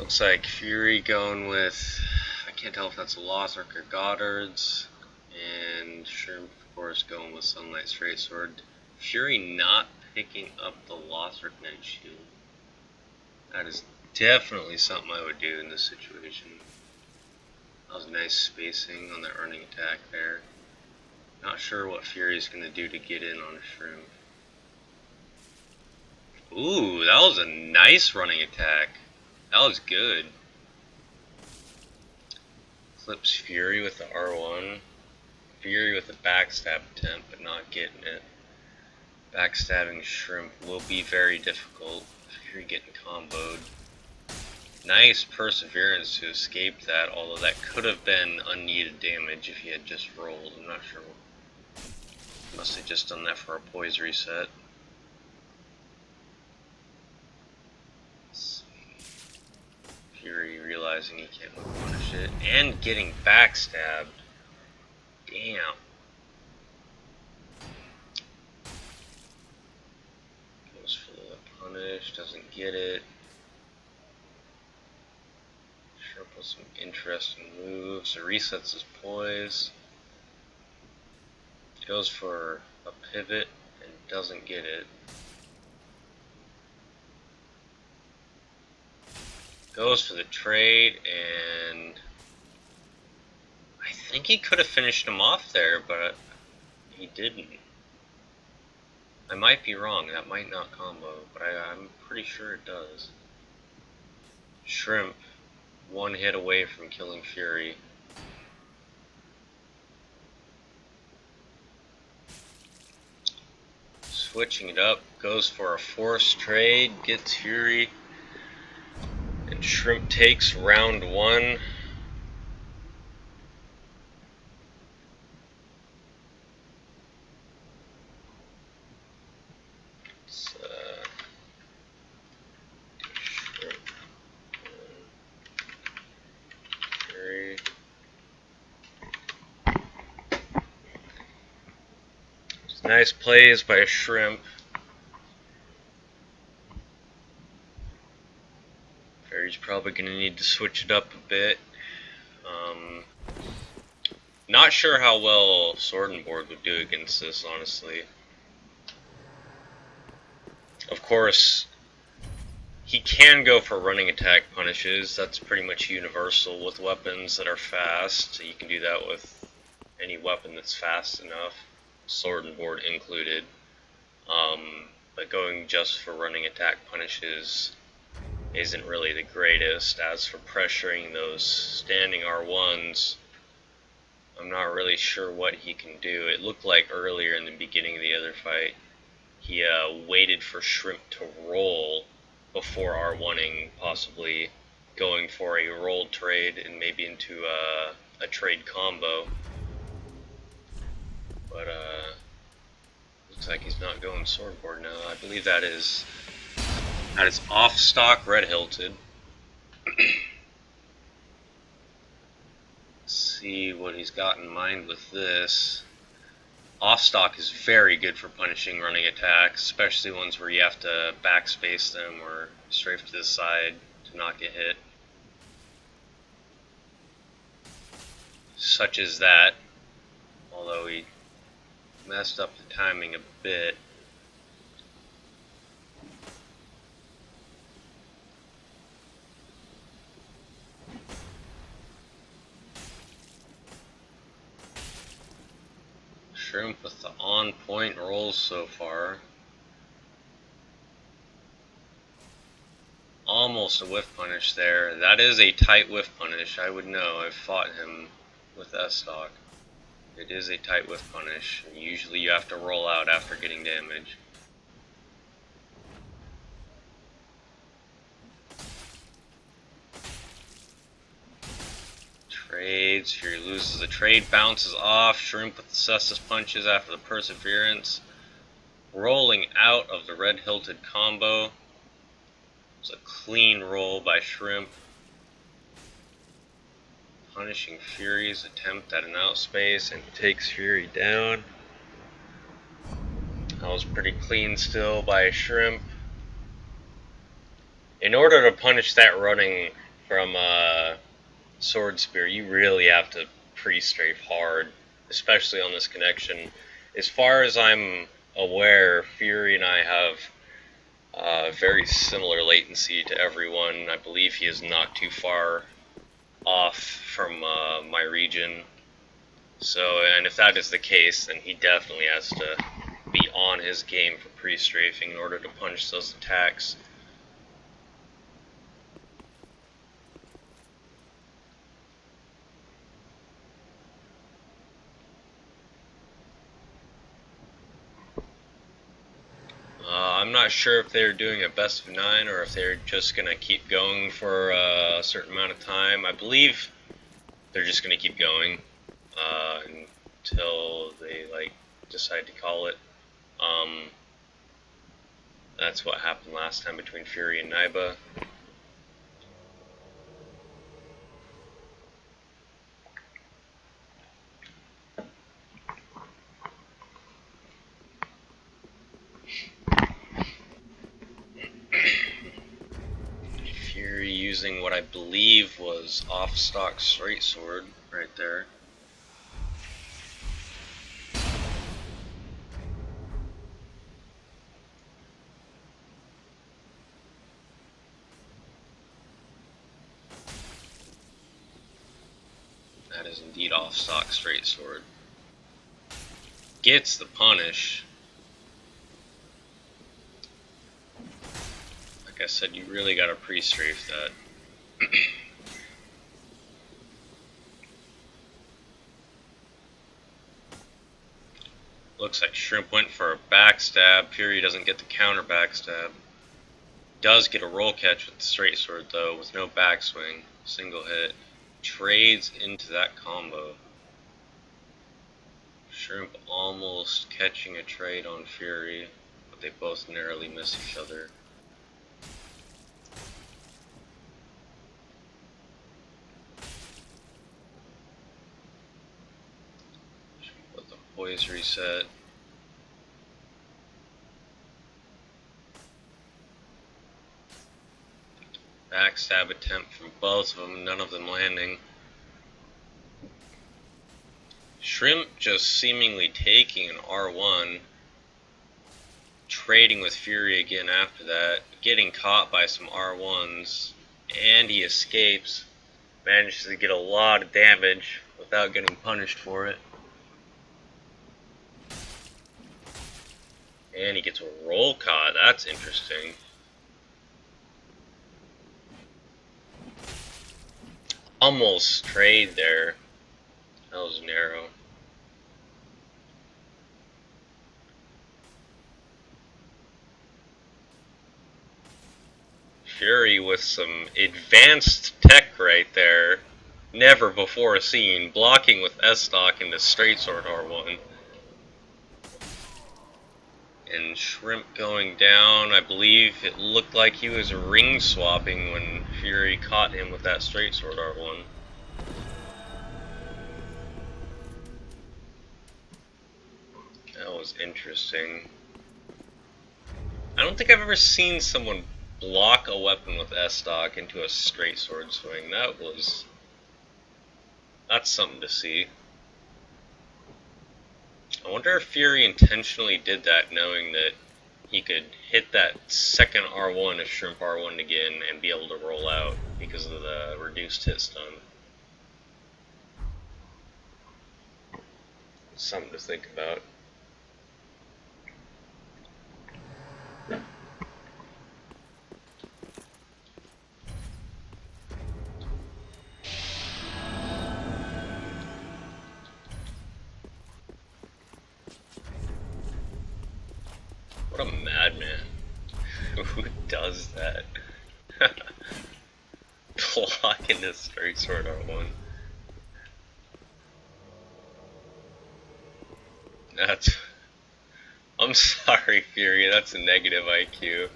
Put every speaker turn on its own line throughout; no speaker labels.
Looks like Fury going with, I can't tell if that's a Lothric or Goddard's, and Shrimp, of course, going with Sunlight Straight Sword. Fury not picking up the Lothric Knight Shield. That is definitely something I would do in this situation. That was nice spacing on the earning attack there. Not sure what Fury's going to do to get in on Shrimp. Ooh, that was a nice running attack. That was good. Clips Fury with the R1. Fury with the backstab attempt, but not getting it. Backstabbing Shrimp will be very difficult. Fury getting comboed. Nice perseverance to escape that, although that could have been unneeded damage if he had just rolled. I'm not sure. Must have just done that for a poise reset. Fury realizing he can't punish it, and getting backstabbed. Damn. Goes for the punish, doesn't get it. Shrimp with some interesting moves. It resets his poise. Goes for a pivot and doesn't get it. Goes for the trade, and I think he could have finished him off there, but he didn't. I might be wrong, that might not combo, but I'm pretty sure it does. Shrimp, one hit away from killing Fury. Switching it up, goes for a forced trade, gets Fury. And Shrimp takes round one. Shrimp. Fury. Nice plays by Shrimp. Fury's probably going to need to switch it up a bit. Not sure how well Sword and Board would do against this, honestly. Of course, he can go for running attack punishes. That's pretty much universal with weapons that are fast. You can do that with any weapon that's fast enough, Sword and Board included. But going just for running attack punishes isn't really the greatest. As for pressuring those standing R1s, I'm not really sure what he can do. It looked like earlier in the beginning of the other fight, he waited for Shrimp to roll before R1ing, possibly going for a roll trade and maybe into a trade combo. But looks like he's not going Sword Board now. I believe that is off stock red hilted. Let's see what he's got in mind with this. Off stock is very good for punishing running attacks, especially ones where you have to backspace them or strafe to the side to not get hit. Such as that, although he messed up the timing a bit. Shrimp with the on-point rolls so far. Almost a whiff punish there. That is a tight whiff punish. I would know. I've fought him with S-Stock. It is a tight whiff punish. Usually you have to roll out after getting damage. Trades. Fury loses the trade, bounces off. Shrimp with the Cestus punches after the perseverance. Rolling out of the red hilted combo. It's a clean roll by Shrimp. Punishing Fury's attempt at an outspace and takes Fury down. That was pretty clean still by Shrimp. In order to punish that running from Sword Spear, you really have to pre-strafe hard, especially on this connection. As far as I'm aware, Fury and I have very similar latency to everyone. I believe he is not too far off from my region. So, and if that is the case, then he definitely has to be on his game for pre-strafing in order to punch those attacks. I'm not sure if they're doing a best of 9 or if they're just going to keep going for a certain amount of time. I believe they're just going to keep going until they decide to call it. That's what happened last time between Fury and Naiba. Fury using what I believe was off-stock straight sword right there. That is indeed off-stock straight sword. Gets the punish. Like I said, you really gotta pre-strafe that. Looks like Shrimp went for a backstab. Fury doesn't get the counter backstab. Does get a roll catch with the straight sword though, with no backswing. Single hit. Trades into that combo. Shrimp almost catching a trade on Fury, but they both narrowly miss each other. Let the poise reset. Backstab attempt from both of them, none of them landing. Shrimp just seemingly taking an R1, trading with Fury again after that, getting caught by some R1s, and he escapes. Manages to get a lot of damage without getting punished for it. And he gets a roll caught, that's interesting. Almost trade there. That was narrow. Fury with some advanced tech right there. Never before seen. Blocking with S-Stock into straight sword R1. And Shrimp going down. I believe it looked like he was ring swapping when Fury caught him with that straight sword R1. That was interesting. I don't think I've ever seen someone block a weapon with S-Stock into a straight sword swing. That's something to see. I wonder if Fury intentionally did that knowing that he could hit that second R1 if Shrimp R1 again and be able to roll out because of the reduced hit stun. Something to think about. What a madman. Who does that? Block into straight sword R1. That's... I'm sorry, Fury, that's a negative IQ.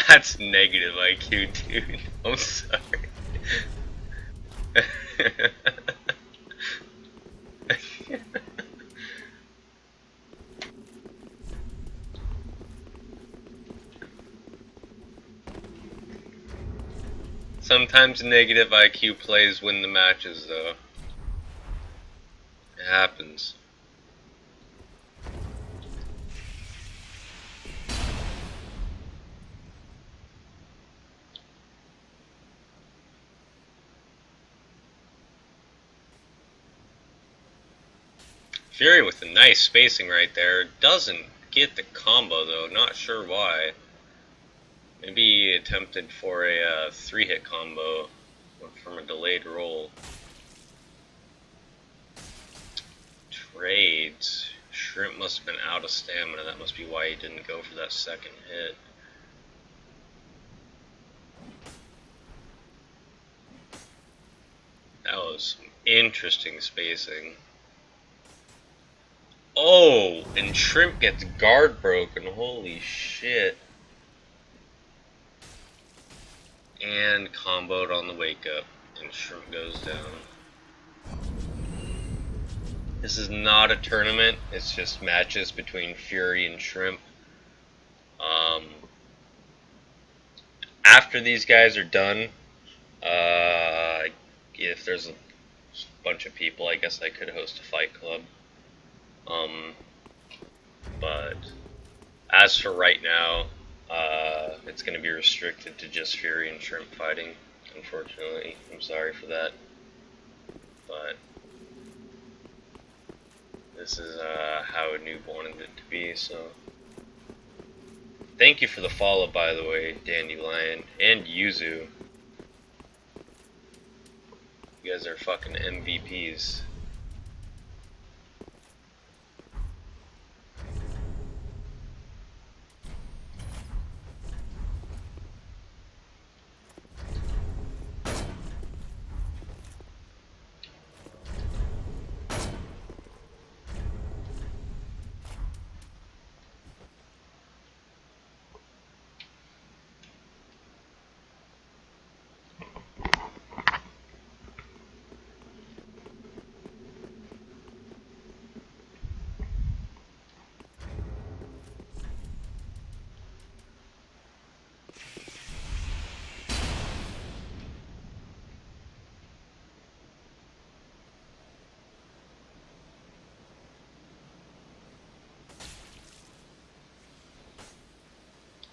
That's negative IQ, dude. I'm sorry. Sometimes negative IQ plays win the matches, though. It happens. Fury with a nice spacing right there. Doesn't get the combo, though. Not sure why. Maybe he attempted for a 3-hit combo from a delayed roll. Trades. Shrimp must have been out of stamina. That must be why he didn't go for that second hit. That was some interesting spacing. Oh, and Shrimp gets guard broken. Holy shit. And comboed on the wake up. And Shrimp goes down. This is not a tournament. It's just matches between Fury and Shrimp. After these guys are done, if there's a bunch of people, I guess I could host a fight club. But as for right now, it's going to be restricted to just Fury and Shrimp fighting, unfortunately. I'm sorry for that. But this is how Noob wanted it to be, so... Thank you for the follow, by the way, Dandelion, and Yuzu. You guys are fucking MVPs.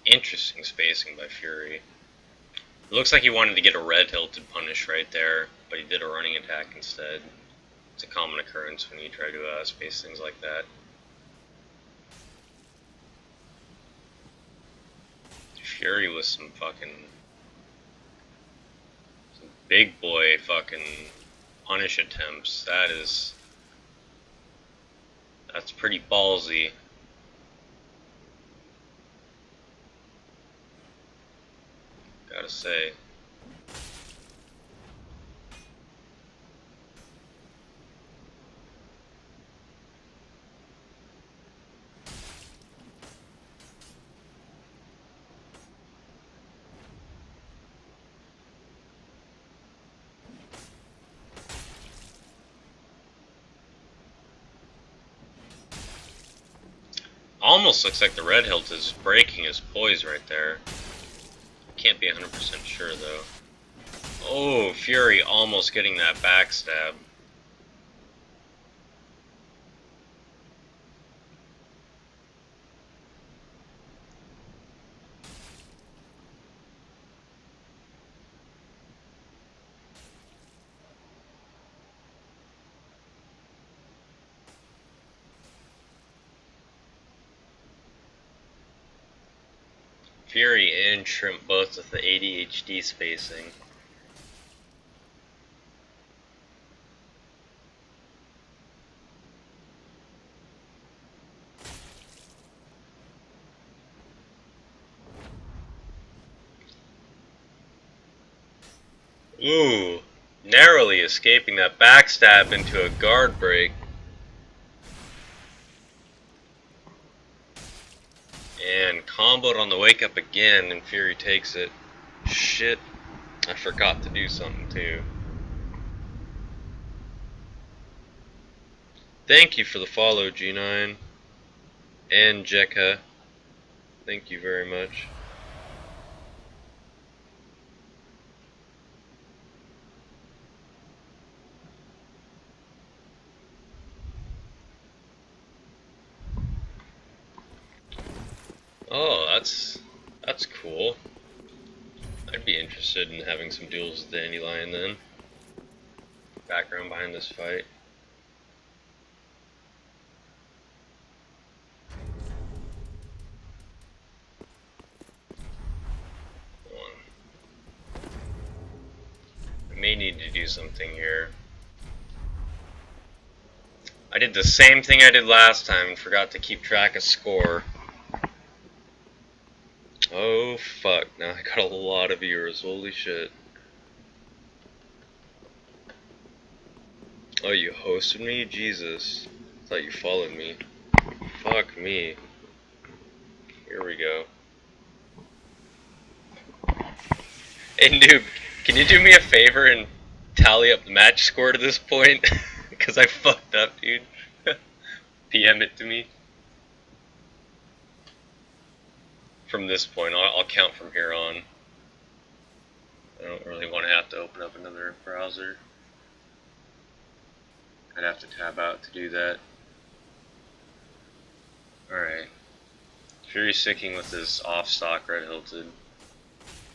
Interesting spacing by Fury. It looks like he wanted to get a red hilted punish right there, but he did a running attack instead. It's a common occurrence when you try to space things like that. Fury with some big boy fucking punish attempts. That's pretty ballsy. Gotta say. Almost looks like the red hilt is breaking his poise right there. Can't be 100% sure though. Oh, Fury almost getting that backstab. Fury and Shrimp both with the ADHD spacing. Ooh, narrowly escaping that backstab into a guard break. And comboed on the wake up again, and Fury takes it. Shit, I forgot to do something too. Thank you for the follow, G9. And Jekka. Thank you very much. that's cool. I'd be interested in having some duels with Dandelion then. Background behind this fight. I may need to do something here. I did the same thing I did last time and forgot to keep track of score. Oh fuck, now I got a lot of viewers, holy shit. Oh, you hosted me? Jesus. I thought you followed me. Fuck me. Here we go. Hey noob, can you do me a favor and tally up the match score to this point? Because I fucked up, dude. PM it to me. From this point, I'll count from here on. I don't really want to have to open up another browser. I'd have to tab out to do that. Alright. Fury's sticking with this off-stock red hilted.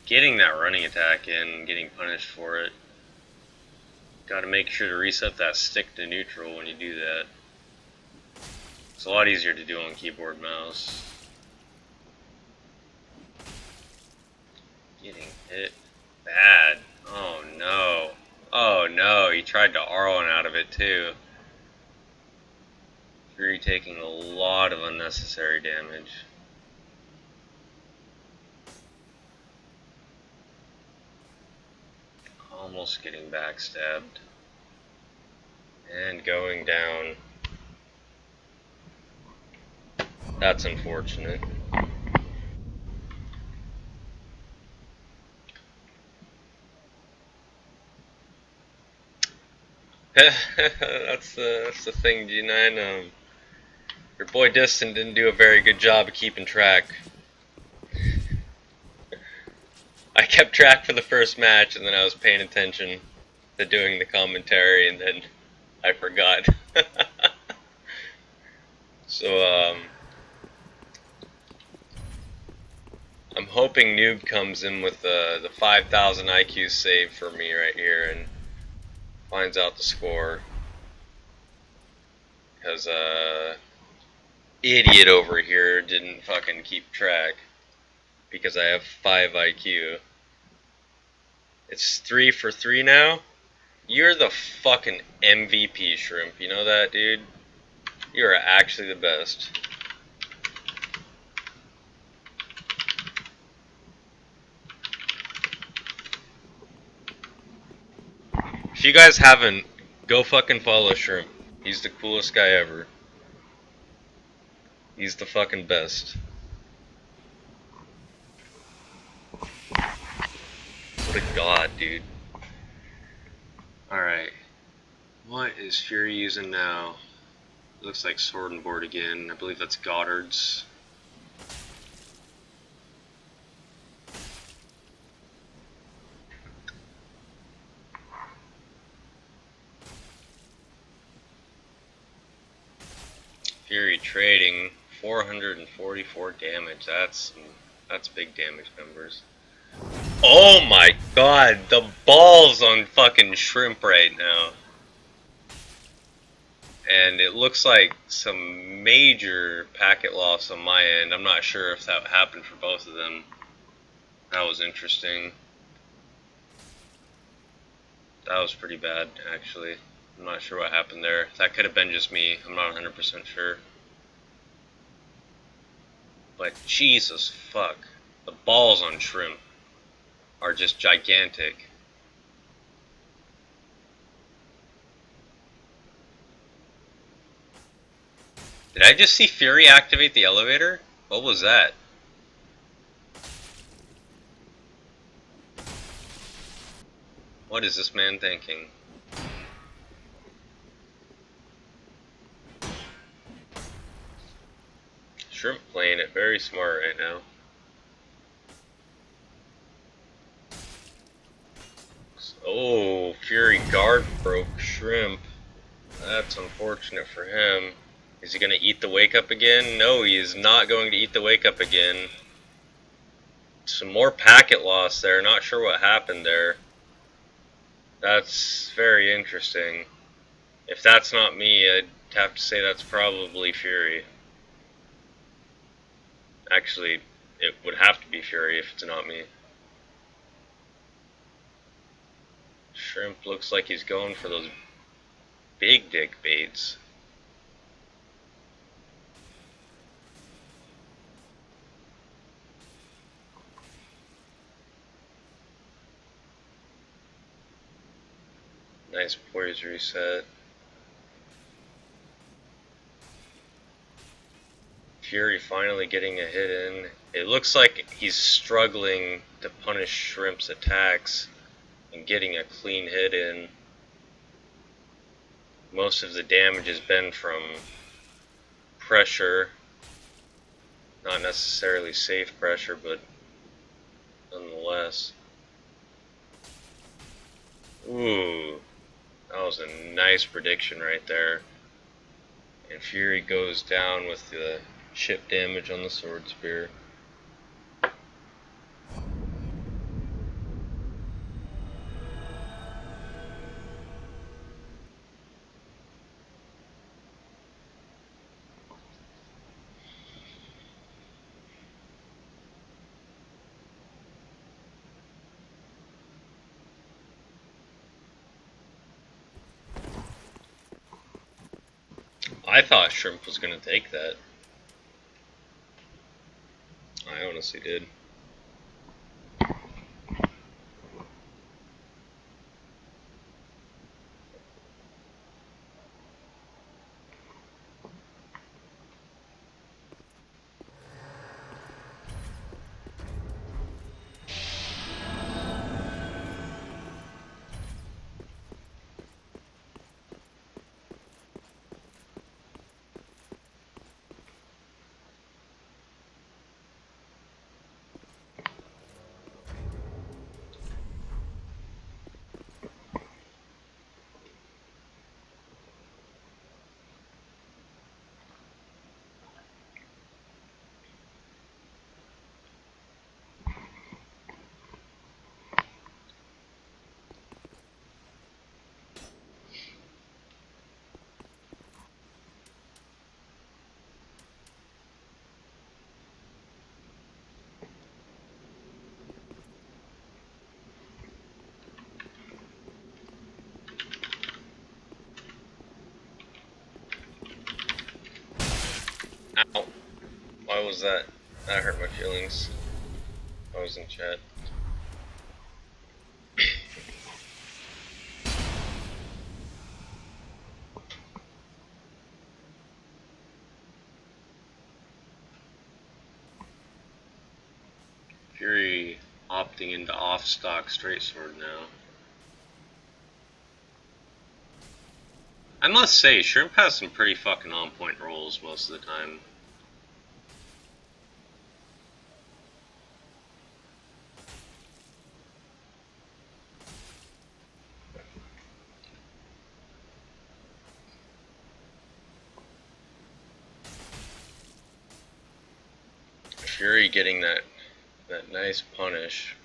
Getting that running attack in, getting punished for it. Gotta make sure to reset that stick to neutral when you do that. It's a lot easier to do on keyboard mouse. Getting hit bad. Oh no. Oh no, he tried to R1 out of it too. Fury taking a lot of unnecessary damage. Almost getting backstabbed. And going down. That's unfortunate. that's the thing, G9. Your boy Distant didn't do a very good job of keeping track. I kept track for the first match, and then I was paying attention to doing the commentary, and then I forgot. So, I'm hoping Noob comes in with the 5,000 IQ save for me right here and finds out the score. Because, idiot over here didn't fucking keep track. Because I have 5 IQ. It's 3 for 3 now? You're the fucking MVP, Shrimp. You know that, dude? You are actually the best. If you guys haven't, go fucking follow Shrimp. He's the coolest guy ever. He's the fucking best. What a god, dude. Alright. What is Fury using now? Looks like Sword and Board again. I believe that's Goddard's. Fury trading 444 damage. That's big damage numbers. Oh my god, the balls on fucking Shrimp right now. And it looks like some major packet loss on my end. I'm not sure if that happened for both of them. That was interesting. That was pretty bad, actually. I'm not sure what happened there. That could have been just me. I'm not 100% sure. But Jesus fuck. The balls on Shrimp are just gigantic. Did I just see Fury activate the elevator? What was that? What is this man thinking? Shrimp playing it very smart right now. Oh, Fury guard broke Shrimp. That's unfortunate for him. Is he going to eat the wake up again? No, he is not going to eat the wake up again. Some more packet loss there. Not sure what happened there. That's very interesting. If that's not me, I'd have to say that's probably Fury. Actually, it would have to be Fury if it's not me. Shrimp looks like he's going for those big dick baits. Nice poise reset. Fury finally getting a hit in. It looks like he's struggling to punish Shrimp's attacks and getting a clean hit in. Most of the damage has been from pressure. Not necessarily safe pressure, but nonetheless. Ooh, that was a nice prediction right there. And Fury goes down with the chip damage on the sword spear. I thought Shrimp was going to take that. I honestly did. Ow. Why was that? That hurt my feelings. I was in chat. Fury opting into off-stock straight sword now. I must say, Shrimp has some pretty fucking on-point rolls most of the time. Fury getting that nice punish.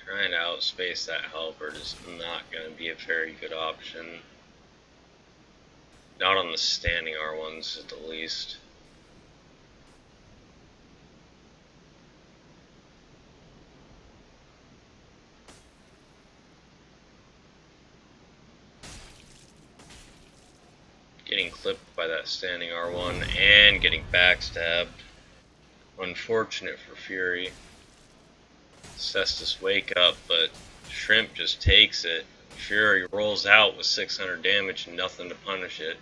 Trying to outspace that halberd is not going to be a very good option. Not on the standing R1s at the least. Getting clipped by that standing R1 and getting backstabbed. Unfortunate for Fury. Cestus wake up, but Shrimp just takes it. Fury rolls out with 600 damage and nothing to punish it.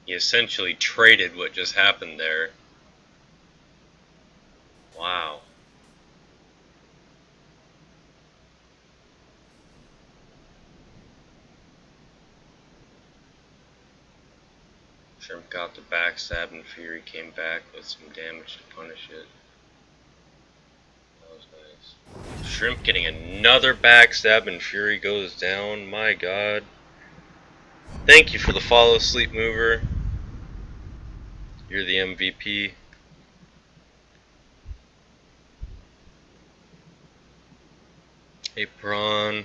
He essentially traded what just happened there. Wow. Shrimp got the backstab and Fury came back with some damage to punish it. That was nice. Shrimp getting another backstab and Fury goes down. My god. Thank you for the follow, Sleep Mover. You're the MVP. Hey, Prawn.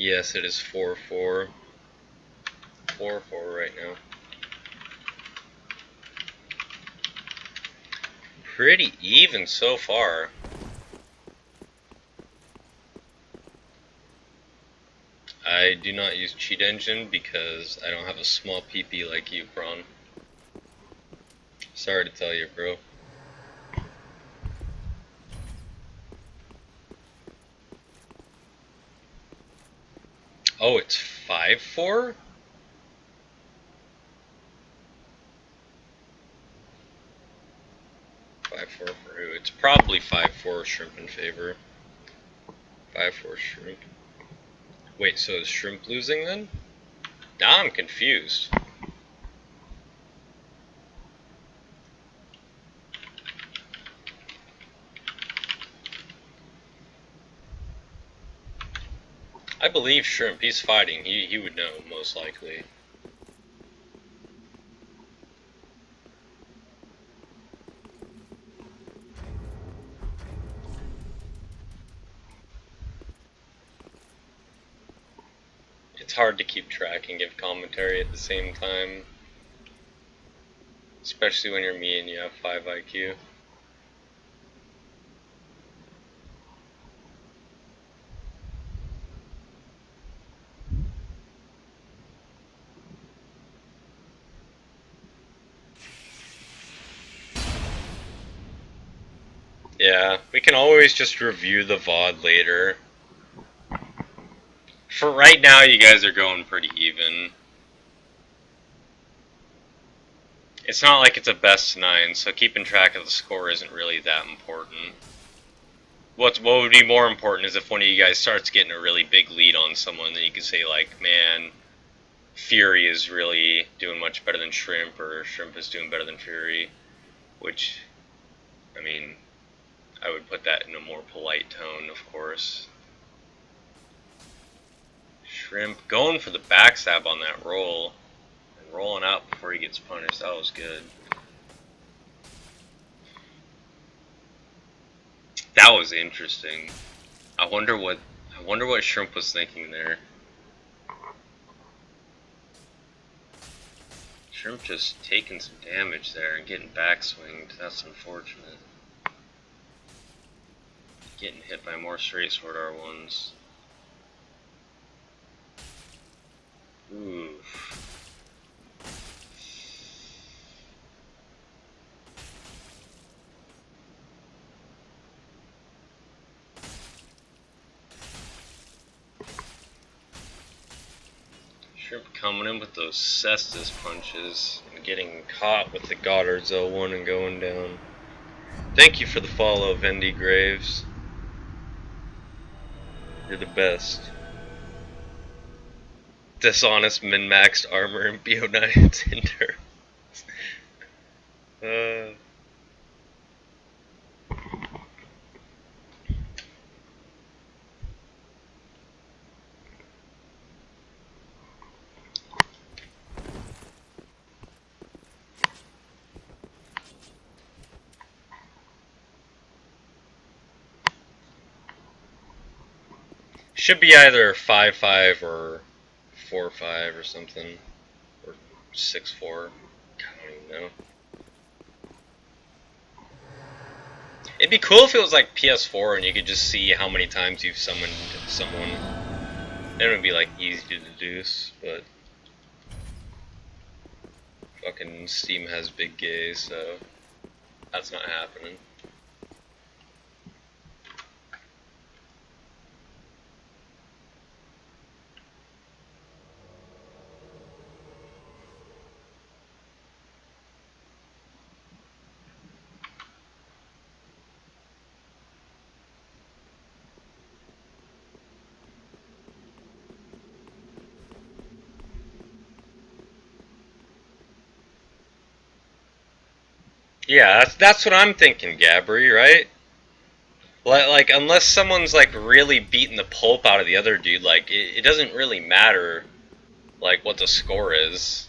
Yes, it is 4-4. 4-4 right now. Pretty even so far. I do not use Cheat Engine because I don't have a small PP like you, Prawn. Sorry to tell you, bro. Oh, it's 5-4? 5-4 for who? It's probably 5-4 Shrimp in favor. 5-4 Shrimp. Wait, so is Shrimp losing then? Now I'm confused. I believe Shrimp. He's fighting. He would know, most likely. It's hard to keep track and give commentary at the same time. Especially when you're me and you have 5 IQ. Yeah, we can always just review the VOD later. For right now, you guys are going pretty even. It's not like it's a best 9, so keeping track of the score isn't really that important. What would be more important is if one of you guys starts getting a really big lead on someone, then you can say like, man, Fury is really doing much better than Shrimp, or Shrimp is doing better than Fury. Which, I mean, I would put that in a more polite tone, of course. Shrimp going for the backstab on that roll. And rolling out before he gets punished. That was good. That was interesting. I wonder what Shrimp was thinking there. Shrimp just taking some damage there and getting backswinged. That's unfortunate. Getting hit by more straight sword R1s. Oof. Shrimp coming in with those cestus punches and getting caught with the Goddard's L1 and going down. Thank you for the follow, Vendy Graves. You're the best. Dishonest min-maxed armor and BO9 Tinder. Should be either 5-5 or 4-5 or something. Or 6-4. I don't even know. It'd be cool if it was like PS4 and you could just see how many times you've summoned someone. Then it would be like easy to deduce, but fucking Steam has big gays, so that's not happening. Yeah, that's what I'm thinking, Gabri, right? Like, unless someone's like really beating the pulp out of the other dude, like it doesn't really matter like what the score is.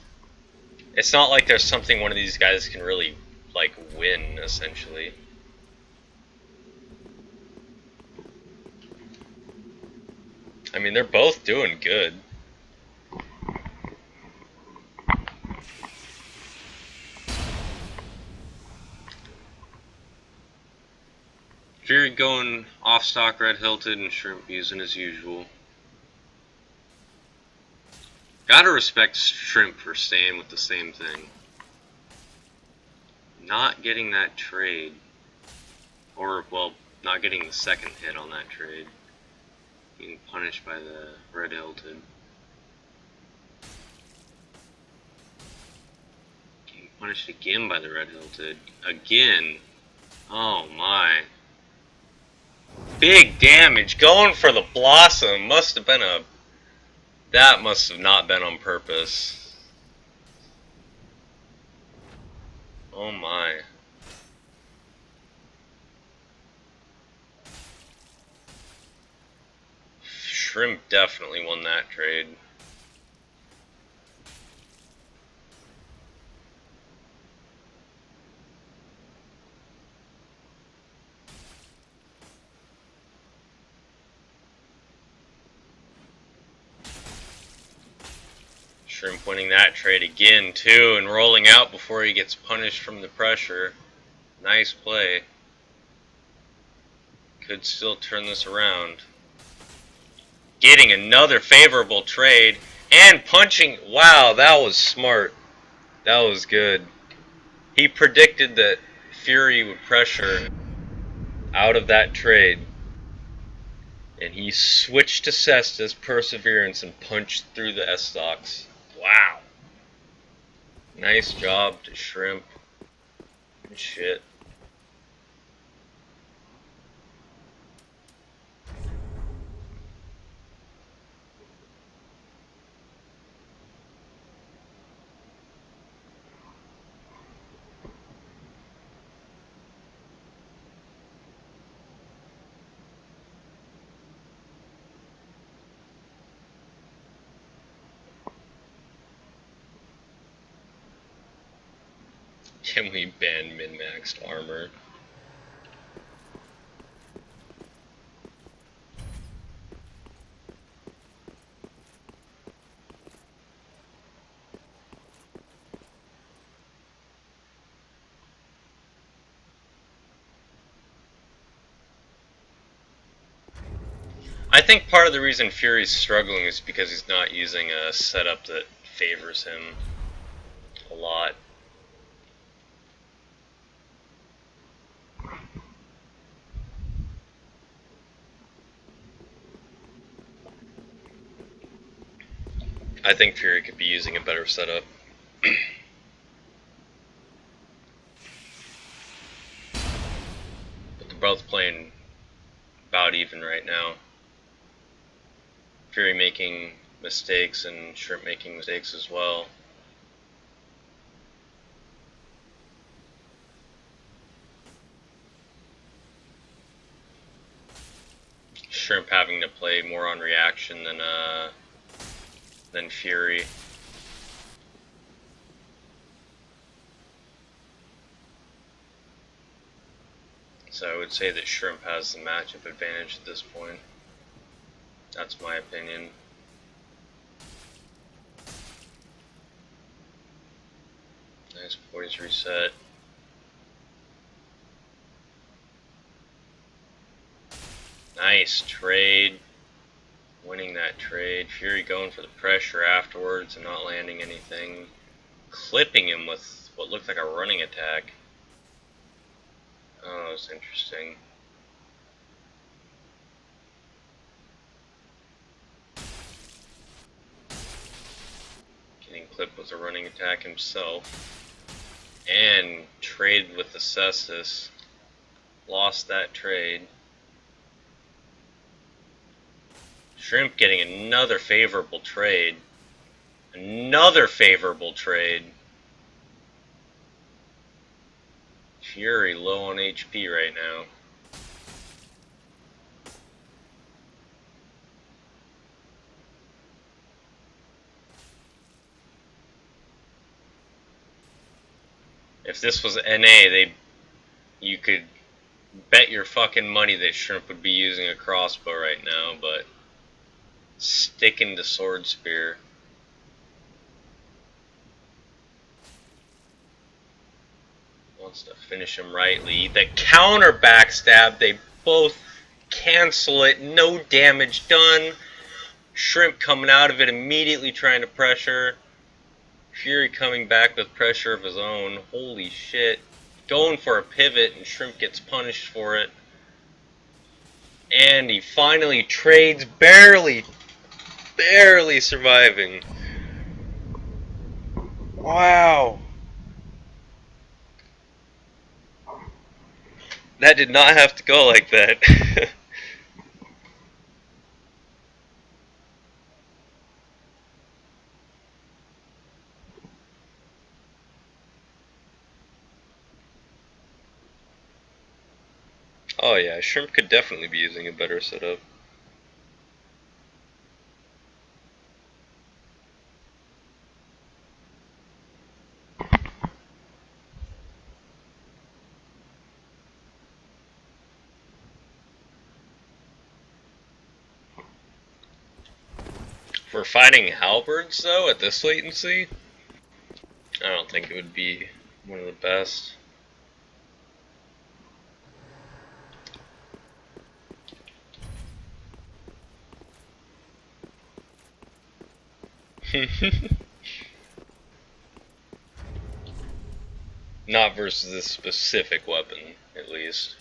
It's not like there's something one of these guys can really like win essentially. I mean, they're both doing good. Fury going off stock red hilted and Shrimp using as usual. Gotta respect Shrimp for staying with the same thing. Not getting that trade. Or, well, not getting the second hit on that trade. Being punished by the red hilted. Getting punished again by the red hilted. Again. Oh my. Big damage. Going for the blossom. Must have been a... That must have not been on purpose. Oh my. Shrimp definitely won that trade. Shrimp winning that trade again, too, and rolling out before he gets punished from the pressure. Nice play. Could still turn this around. Getting another favorable trade and punching. Wow, that was smart. That was good. He predicted that Fury would pressure out of that trade. And he switched to Cesta's Perseverance and punched through the S-Stocks. Wow. Nice job to Shrimp. Good shit. Can we ban min-maxed armor? I think part of the reason Fury's struggling is because he's not using a setup that favors him a lot. I think Fury could be using a better setup. But they're both playing about even right now. Fury making mistakes and Shrimp making mistakes as well. Shrimp having to play more on reaction than Fury. So I would say that Shrimp has the matchup advantage at this point. That's my opinion. Nice poise reset. Nice trade. Winning that trade. Fury going for the pressure afterwards and not landing anything. Clipping him with what looked like a running attack. Oh, that was interesting. Getting clipped with a running attack himself. And traded with the Cestus. Lost that trade. Shrimp getting another favorable trade. Another favorable trade. Fury low on HP right now. If this was NA, you could bet your fucking money that Shrimp would be using a crossbow right now, but sticking to Sword Spear. Wants to finish him rightly. The counter backstab, they both cancel it, no damage done. Shrimp coming out of it, immediately trying to pressure. Fury coming back with pressure of his own. Holy shit. Going for a pivot, and Shrimp gets punished for it. And he finally trades, barely surviving. Wow. That did not have to go like that. Oh yeah, Shrimp could definitely be using a better setup. For fighting halberds, though, at this latency, I don't think it would be one of the best. Not versus this specific weapon, at least.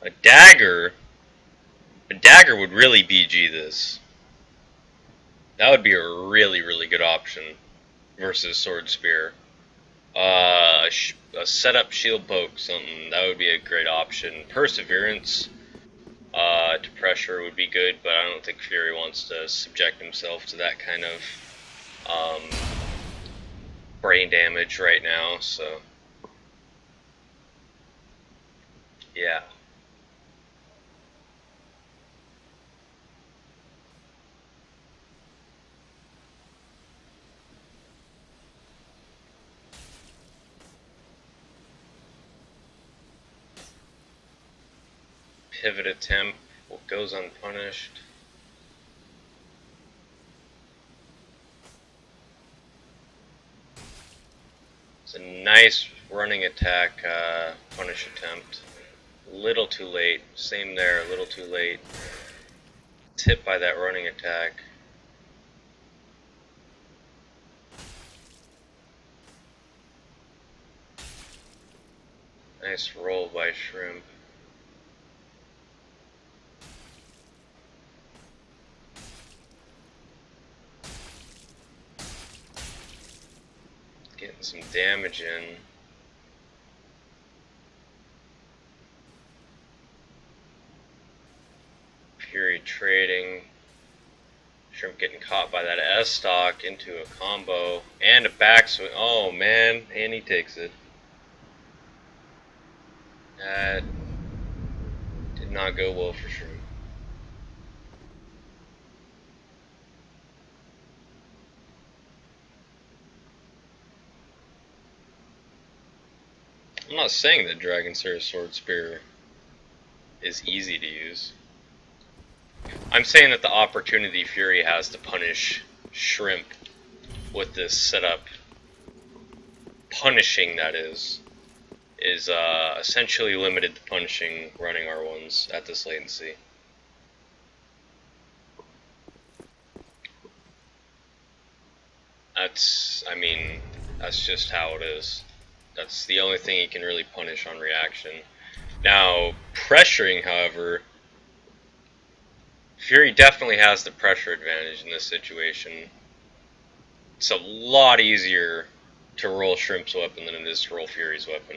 A dagger? A dagger would really BG this. That would be a really, really good option versus Sword Spear. A setup shield poke, something, that would be a great option. Perseverance to pressure would be good, but I don't think Fury wants to subject himself to that kind of brain damage right now, so yeah. Pivot attempt goes unpunished. It's a nice running attack punish attempt. A little too late. Same there, a little too late. Hit by that running attack. Nice roll by Shrimp. Getting some damage in. Fury trading. Shrimp getting caught by that S-stock into a combo. And a backswing. Oh man, and he takes it. That did not go well for Shrimp. I'm not saying that Dragon Slayer Sword Spear is easy to use. I'm saying that the opportunity Fury has to punish Shrimp with this setup, punishing that is essentially limited to punishing running R1s at this latency. That's just how it is. That's the only thing he can really punish on reaction. Now, pressuring, however, Fury definitely has the pressure advantage in this situation. It's a lot easier to roll Shrimp's weapon than it is to roll Fury's weapon.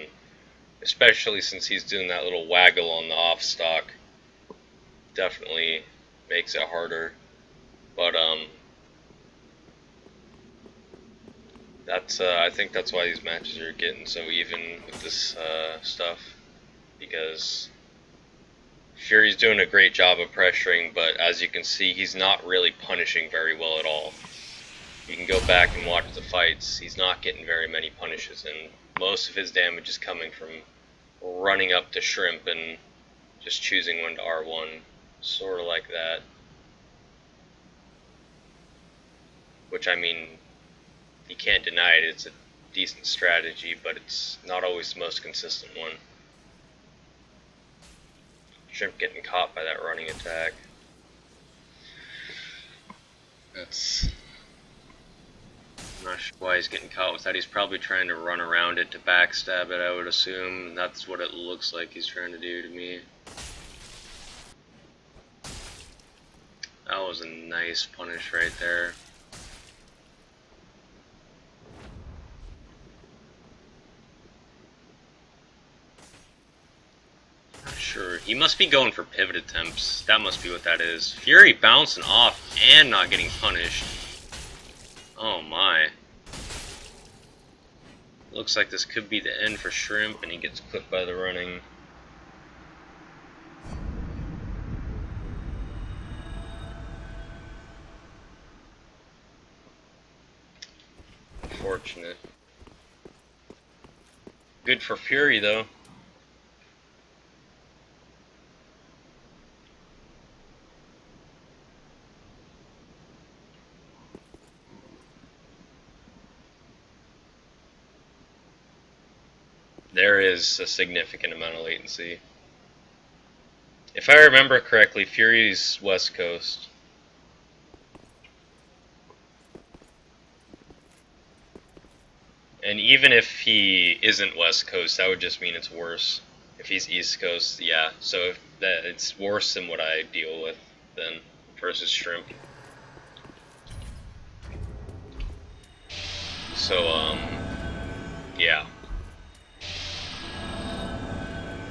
Especially since he's doing that little waggle on the off stock. definitely makes it harder. But that's I think that's why these matches are getting so even with this stuff, because Fury's doing a great job of pressuring, but as you can see, he's not really punishing very well at all. You can go back and watch the fights. He's not getting very many punishes, and most of his damage is coming from running up to Shrimp and just choosing when to R1, sort of like that. Which, I mean, you can't deny it, it's a decent strategy, but it's not always the most consistent one. Shrimp getting caught by that running attack. I'm not sure why he's getting caught with that. He's probably trying to run around it to backstab it, I would assume. And that's what it looks like he's trying to do to me. That was a nice punish right there. Not sure. He must be going for pivot attempts. That must be what that is. Fury bouncing off and not getting punished. Oh my. Looks like this could be the end for Shrimp, and he gets clipped by the running. Unfortunate. Good for Fury though. There is a significant amount of latency. If I remember correctly, Fury's West Coast. And even if he isn't West Coast, that would just mean it's worse. If he's East Coast, yeah. So if that it's worse than what I deal with then versus Shrimp. So yeah.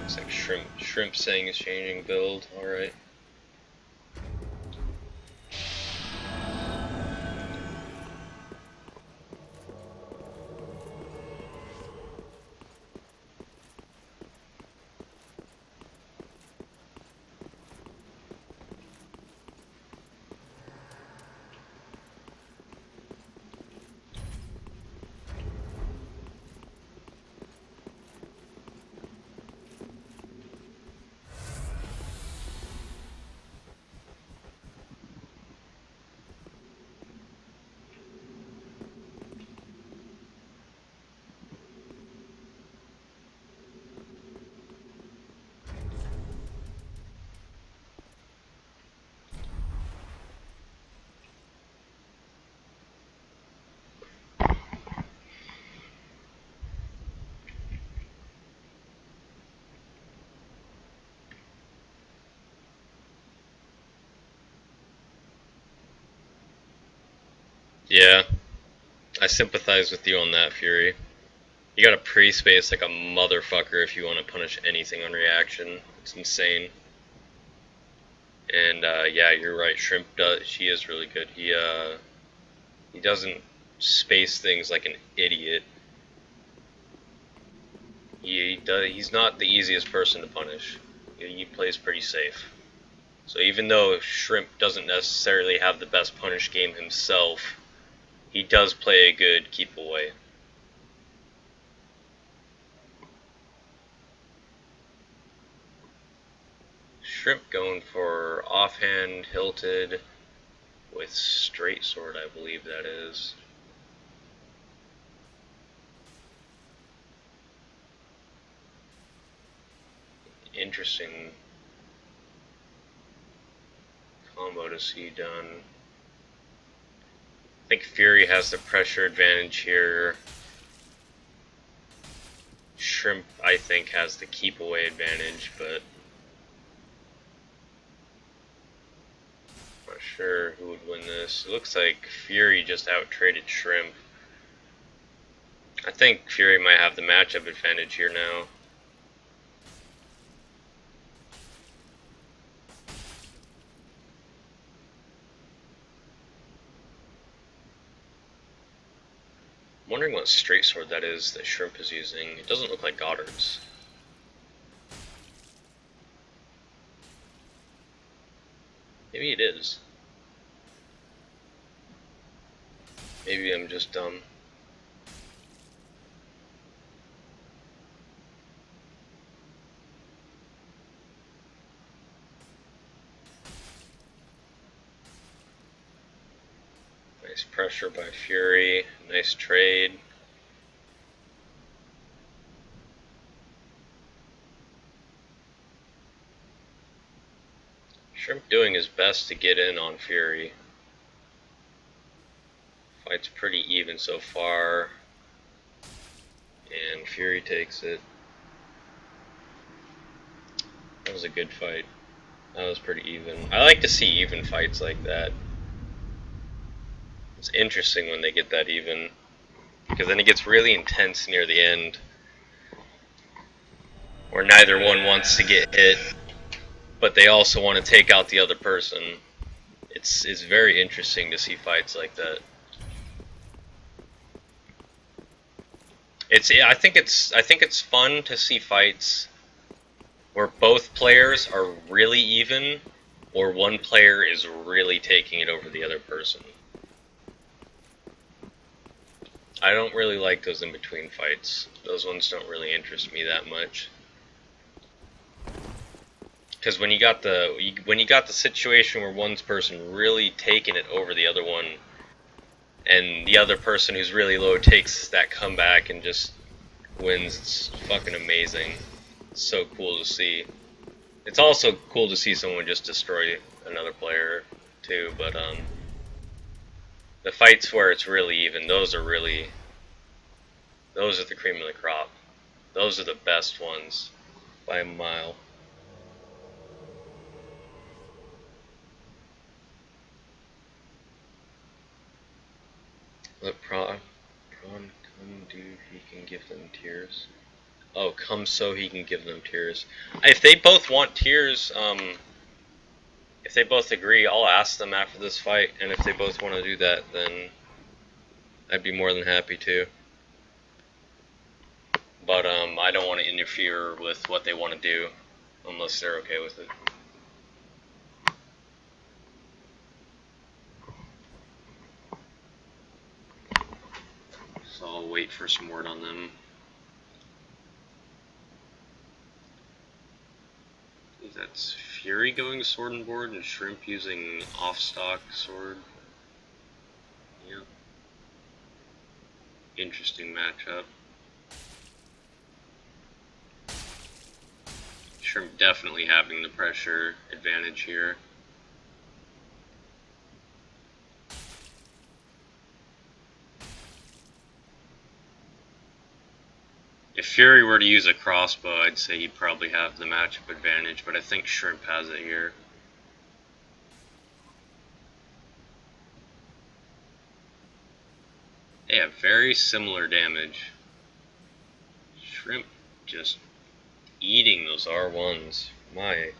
Looks like Shrimp saying is changing build. All right. Yeah, I sympathize with you on that, Fury. You gotta pre-space like a motherfucker if you want to punish anything on reaction. It's insane. And yeah, you're right. Shrimp does. She is really good. He doesn't space things like an idiot. He's not the easiest person to punish. He plays pretty safe. So even though Shrimp doesn't necessarily have the best punish game himself, he does play a good keep away. Shrimp going for offhand hilted with straight sword, I believe that is. Interesting combo to see done. I think Fury has the pressure advantage here. Shrimp, I think, has the keep away advantage, but I'm not sure who would win this. It looks like Fury just out-traded Shrimp. I think Fury might have the matchup advantage here now. I'm wondering what straight sword that is that Shrimp is using. It doesn't look like Goddard's. Maybe it is. Maybe I'm just dumb. Nice pressure by Fury. Nice trade. Shrimp doing his best to get in on Fury. Fight's pretty even so far. And Fury takes it. That was a good fight. That was pretty even. I like to see even fights like that. It's interesting when they get that even, because then it gets really intense near the end, where neither one wants to get hit, but they also want to take out the other person. It's very interesting to see fights like that. I think it's fun to see fights where both players are really even, or one player is really taking it over the other person. I don't really like those in-between fights. Those ones don't really interest me that much. Because when you got the situation where one's person really taking it over the other one, and the other person who's really low takes that comeback and just wins, it's fucking amazing. It's so cool to see. It's also cool to see someone just destroy another player too, but the fights where it's really even, those are the cream of the crop. Those are the best ones by a mile. Let Prawn come do, he can give them tears. Oh, come so he can give them tears. If they both want tears, if they both agree, I'll ask them after this fight, and if they both want to do that, then I'd be more than happy to. But I don't want to interfere with what they want to do, unless they're okay with it. So I'll wait for some word on them. That's Fury going sword and board and Shrimp using off-stock sword. Yeah. Interesting matchup. Shrimp definitely having the pressure advantage here. If Fury were to use a crossbow, I'd say he'd probably have the matchup advantage, but I think Shrimp has it here. They have very similar damage. Shrimp just eating those R1s. My.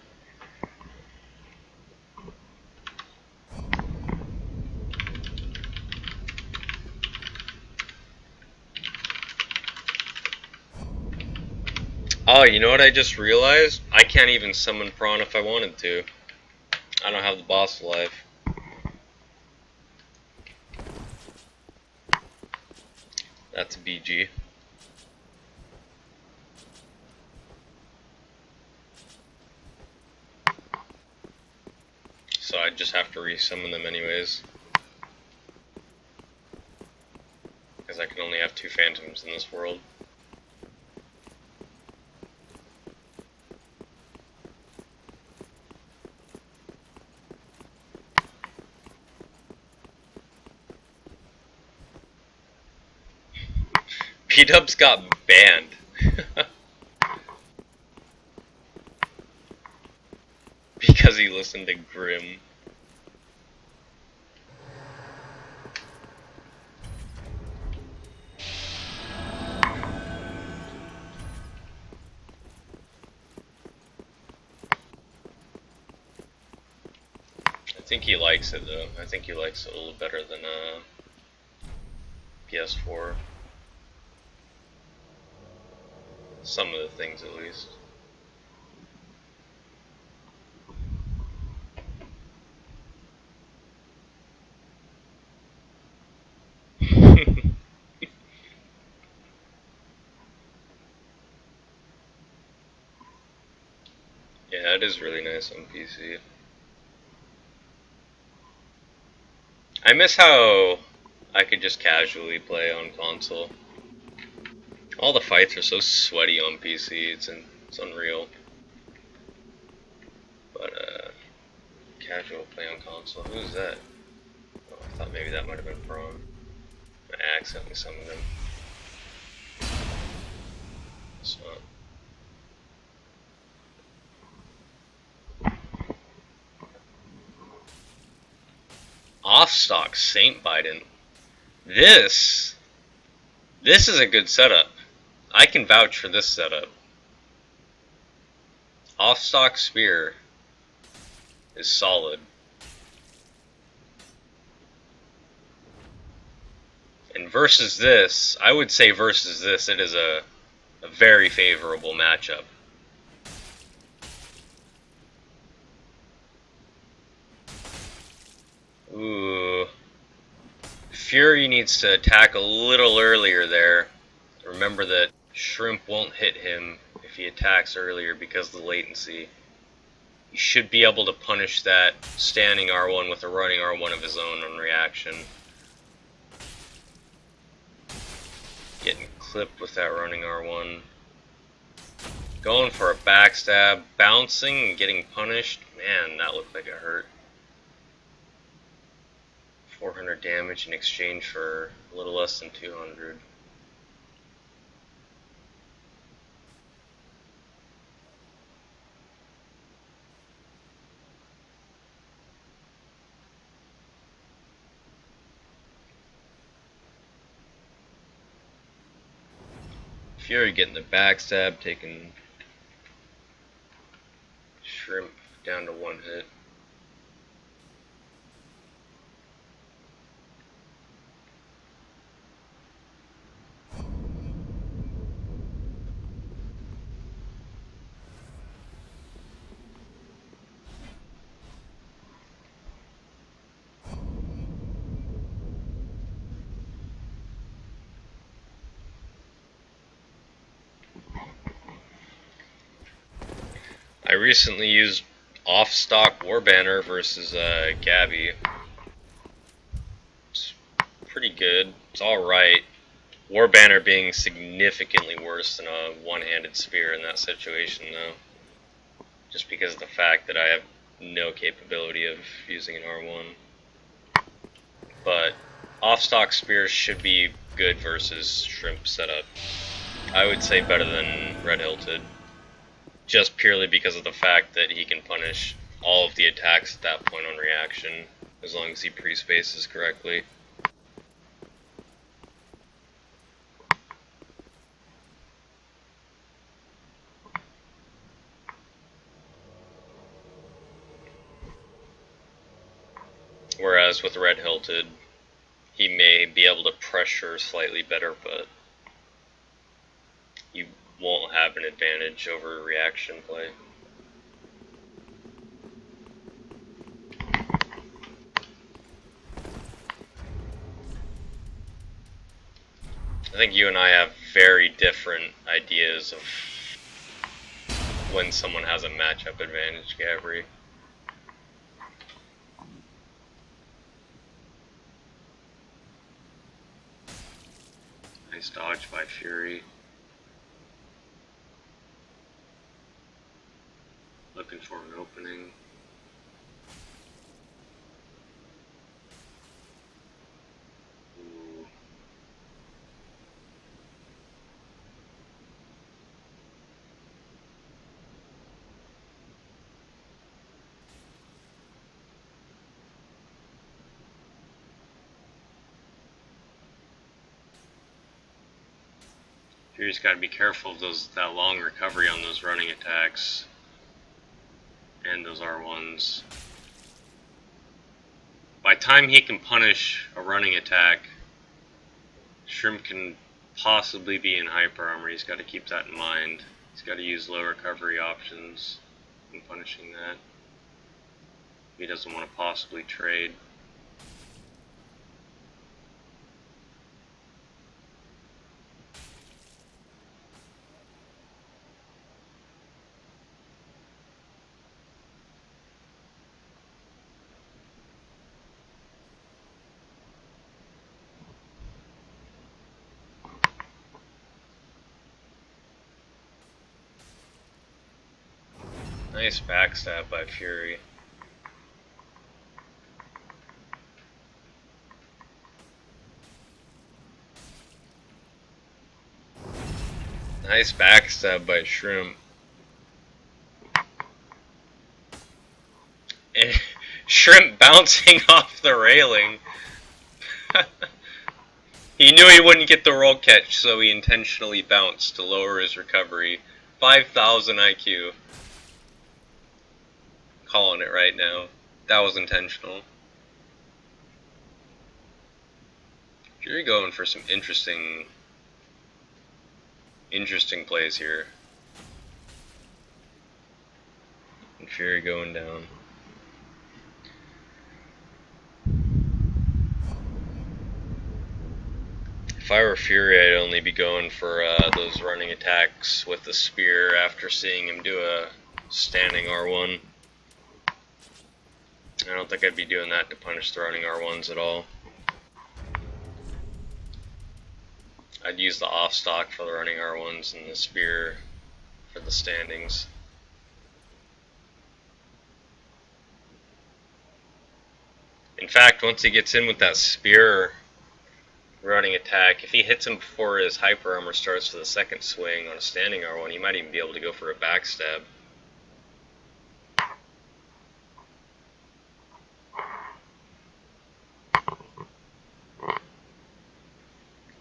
Oh, you know what I just realized? I can't even summon Prawn if I wanted to. I don't have the boss alive. That's a BG. So I just have to resummon them anyways. Because I can only have 2 phantoms in this world. P-Dubs got banned. Because he listened to Grim. I think he likes it though. I think he likes it a little better than PS4. Some of the things, at least. Yeah, it is really nice on PC. I miss how I could just casually play on console. All the fights are so sweaty on PC, it's unreal. But, casual play on console. Who's that? Oh, I thought maybe that might have been Braun. I accidentally summoned him. It's not. Off-stock Saint Biden. This is a good setup. I can vouch for this setup. Off-stock Spear is solid. And versus this, I would say versus this, it is a very favorable matchup. Ooh. Fury needs to attack a little earlier there. Remember that Shrimp won't hit him if he attacks earlier because of the latency. He should be able to punish that standing R1 with a running R1 of his own on reaction. Getting clipped with that running R1. Going for a backstab, bouncing and getting punished. Man, that looked like it hurt. 400 damage in exchange for a little less than 200. Fury getting the backstab, taking Shrimp down to one hit. I recently used off-stock Warbanner versus Gabby. It's pretty good. It's alright. Warbanner being significantly worse than a one-handed spear in that situation, though. Just because of the fact that I have no capability of using an R1. But off-stock spears should be good versus Shrimp setup. I would say better than Red Hilted. Just purely because of the fact that he can punish all of the attacks at that point on reaction, as long as he pre-spaces correctly. Whereas with Red Hilted, he may be able to pressure slightly better, but you won't have an advantage over reaction play. I think you and I have very different ideas of when someone has a matchup advantage, Gabri. Nice dodge by Fury. Looking for an opening. Ooh. Fury's got to be careful of that long recovery on those running attacks and those R1s. By the time he can punish a running attack, Shrimp can possibly be in hyper armor. He's got to keep that in mind. He's got to use low recovery options when punishing that. He doesn't want to possibly trade. Nice backstab by Fury. Nice backstab by Shrimp. And Shrimp bouncing off the railing. He knew he wouldn't get the roll catch, so he intentionally bounced to lower his recovery. 5,000 IQ. Calling it right now. That was intentional. Fury going for some interesting plays here. And Fury going down. If I were Fury, I'd only be going for those running attacks with the spear after seeing him do a standing R1. I don't think I'd be doing that to punish the running R1s at all. I'd use the off stock for the running R1s and the spear for the standings. In fact, once he gets in with that spear running attack, if he hits him before his hyper armor starts for the second swing on a standing R1, he might even be able to go for a backstab.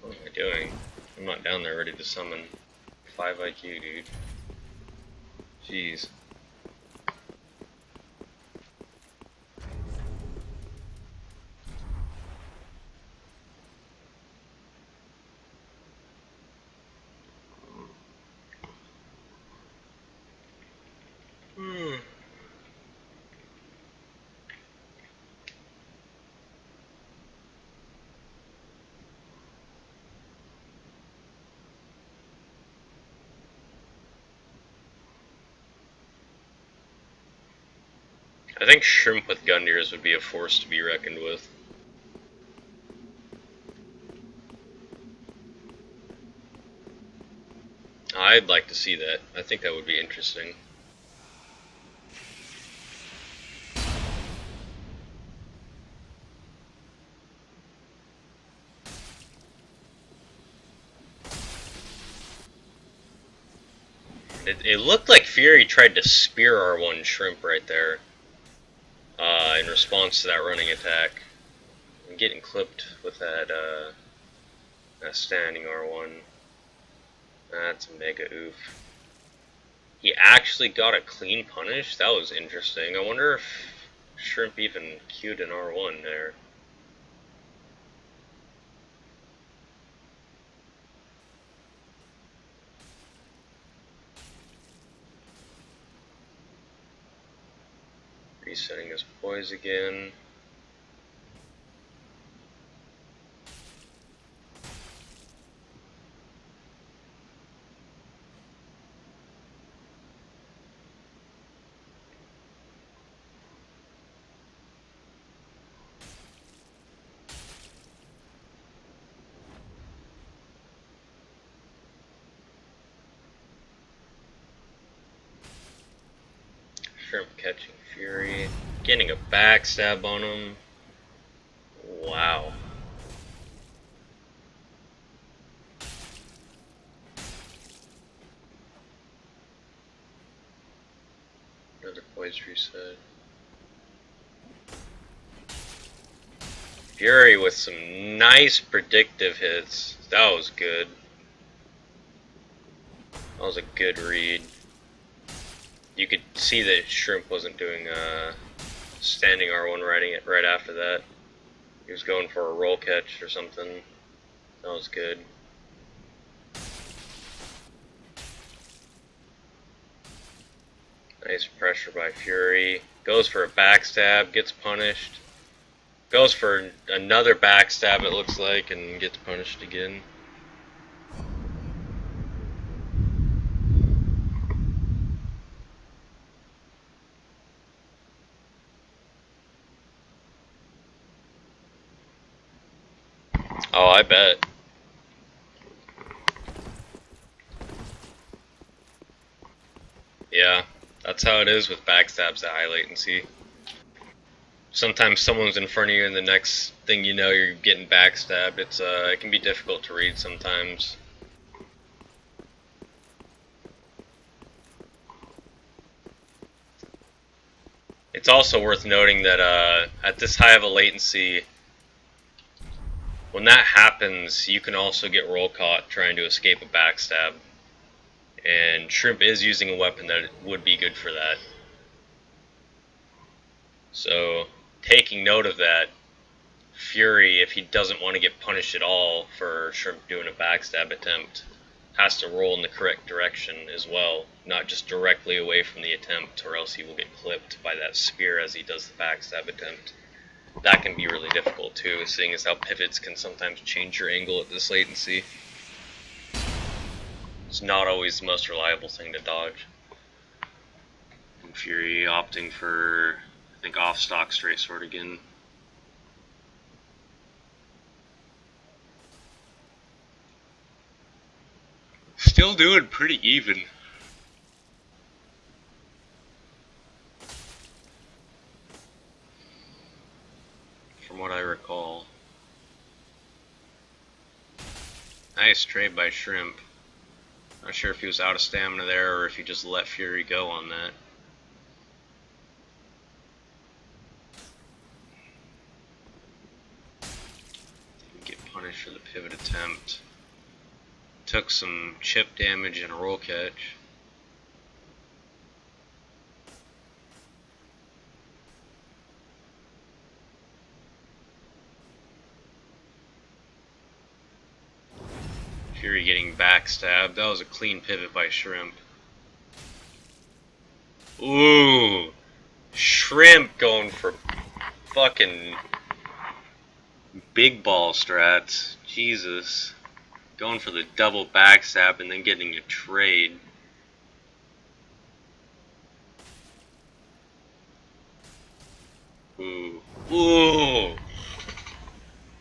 What am I doing? I'm not down there ready to summon. 5 IQ, dude. Jeez. I think Shrimp with Gundyrs would be a force to be reckoned with. I'd like to see that. I think that would be interesting. It looked like Fury tried to spear R1 Shrimp right there in response to that running attack. I'm getting clipped with that standing R1. That's a mega oof. He actually got a clean punish? That was interesting. I wonder if Shrimp even queued an R1 there. Resetting his poise again. Shrimp catching Fury. Getting a backstab on him. Wow. Another poise reset. Fury with some nice predictive hits. That was good. That was a good read. You could see that Shrimp wasn't doing standing R1 right after that. He was going for a roll catch or something. That was good. Nice pressure by Fury. Goes for a backstab, gets punished. Goes for another backstab, it looks like, and gets punished again. Oh, I bet. Yeah, that's how it is with backstabs at high latency. Sometimes someone's in front of you and the next thing you know you're getting backstabbed. It can be difficult to read sometimes. It's also worth noting that at this high of a latency, when that happens, you can also get roll caught trying to escape a backstab. And Shrimp is using a weapon that would be good for that. So, taking note of that, Fury, if he doesn't want to get punished at all for Shrimp doing a backstab attempt, has to roll in the correct direction as well, not just directly away from the attempt, or else he will get clipped by that spear as he does the backstab attempt. That can be really difficult too, seeing as how pivots can sometimes change your angle at this latency. It's not always the most reliable thing to dodge. And Fury opting for, I think, off-stock straight sword again. Still doing pretty even. From what I recall. Nice trade by Shrimp. Not sure if he was out of stamina there or if he just let Fury go on that. Didn't get punished for the pivot attempt. Took some chip damage and a roll catch. Fury getting backstabbed. That was a clean pivot by Shrimp. Ooh! Shrimp going for fucking big ball strats. Jesus. Going for the double backstab and then getting a trade. Ooh. Ooh!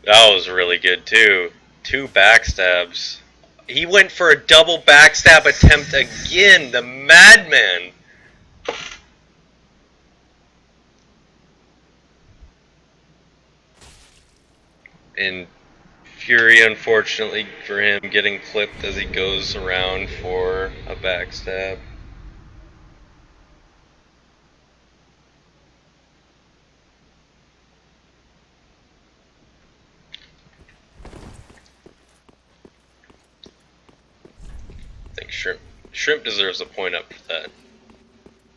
That was really good too. 2 backstabs. He went for a double backstab attempt again, the madman. And Fury, unfortunately for him, getting clipped as he goes around for a backstab. I think Shrimp deserves a point up for that.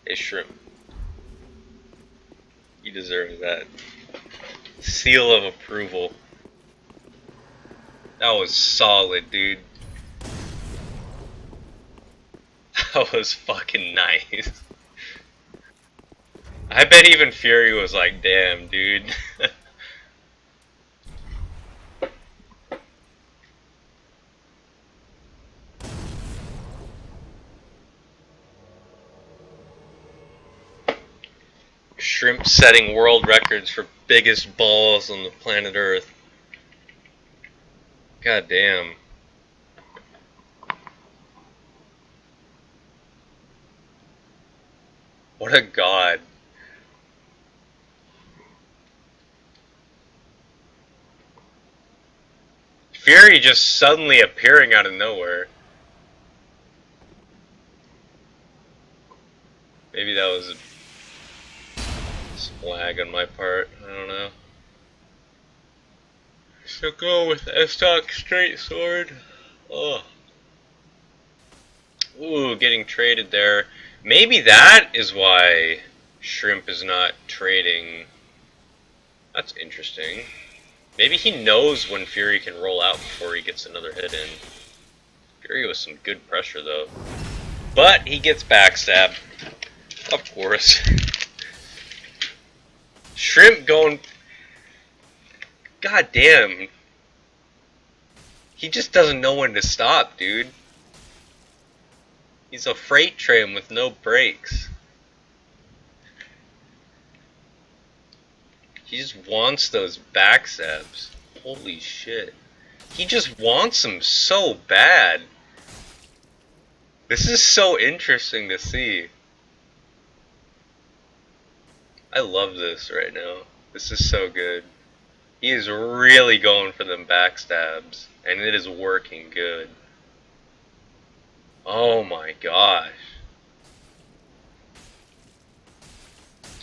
Hey Shrimp, you deserve that. Seal of approval. That was solid, dude. That was fucking nice. I bet even Fury was like, damn, dude. Shrimp setting world records for biggest balls on the planet Earth. God damn. What a god. Fury just suddenly appearing out of nowhere. Maybe that was a lag on my part. I don't know. So go with S-Stock straight sword. Oh. Ooh, getting traded there. Maybe that is why Shrimp is not trading. That's interesting. Maybe he knows when Fury can roll out before he gets another hit in. Fury with some good pressure though. But he gets backstabbed. Of course. Shrimp going... God damn. He just doesn't know when to stop, dude. He's a freight train with no brakes. He just wants those backstabs. Holy shit. He just wants them so bad. This is so interesting to see. I love this right now. This is so good. He is really going for them backstabs, and it is working good. Oh my gosh.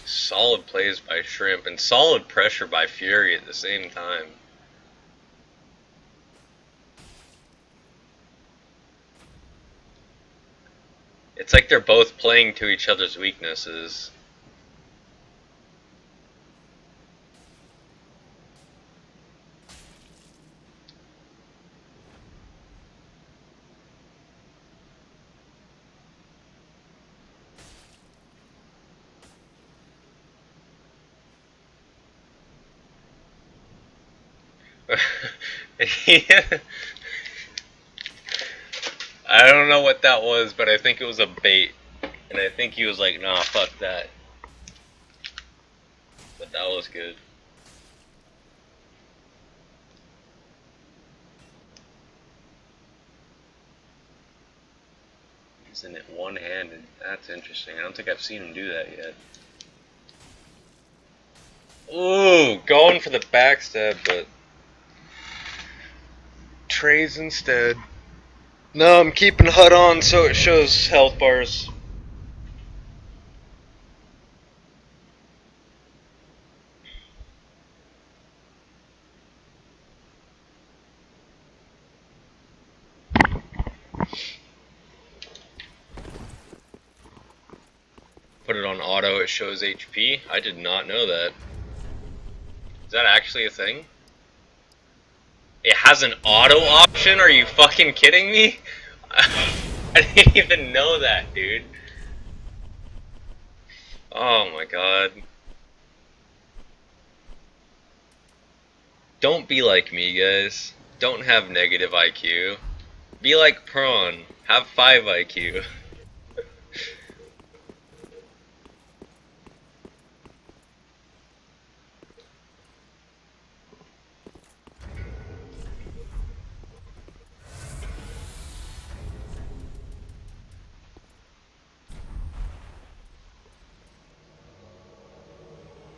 Solid plays by Shrimp, and solid pressure by Fury at the same time. It's like they're both playing to each other's weaknesses. Yeah. I don't know what that was, but I think it was a bait. And I think he was like, nah, fuck that. But that was good. He's in it one-handed. That's interesting. I don't think I've seen him do that yet. Ooh, going for the backstab, but trays instead. No, I'm keeping HUD on so it shows health bars. Put it on auto, it shows HP. I did not know that. Is that actually a thing? It has an auto option? Are you fucking kidding me? I didn't even know that, dude. Oh my god. Don't be like me, guys. Don't have negative IQ. Be like Prawn. Have 5 IQ.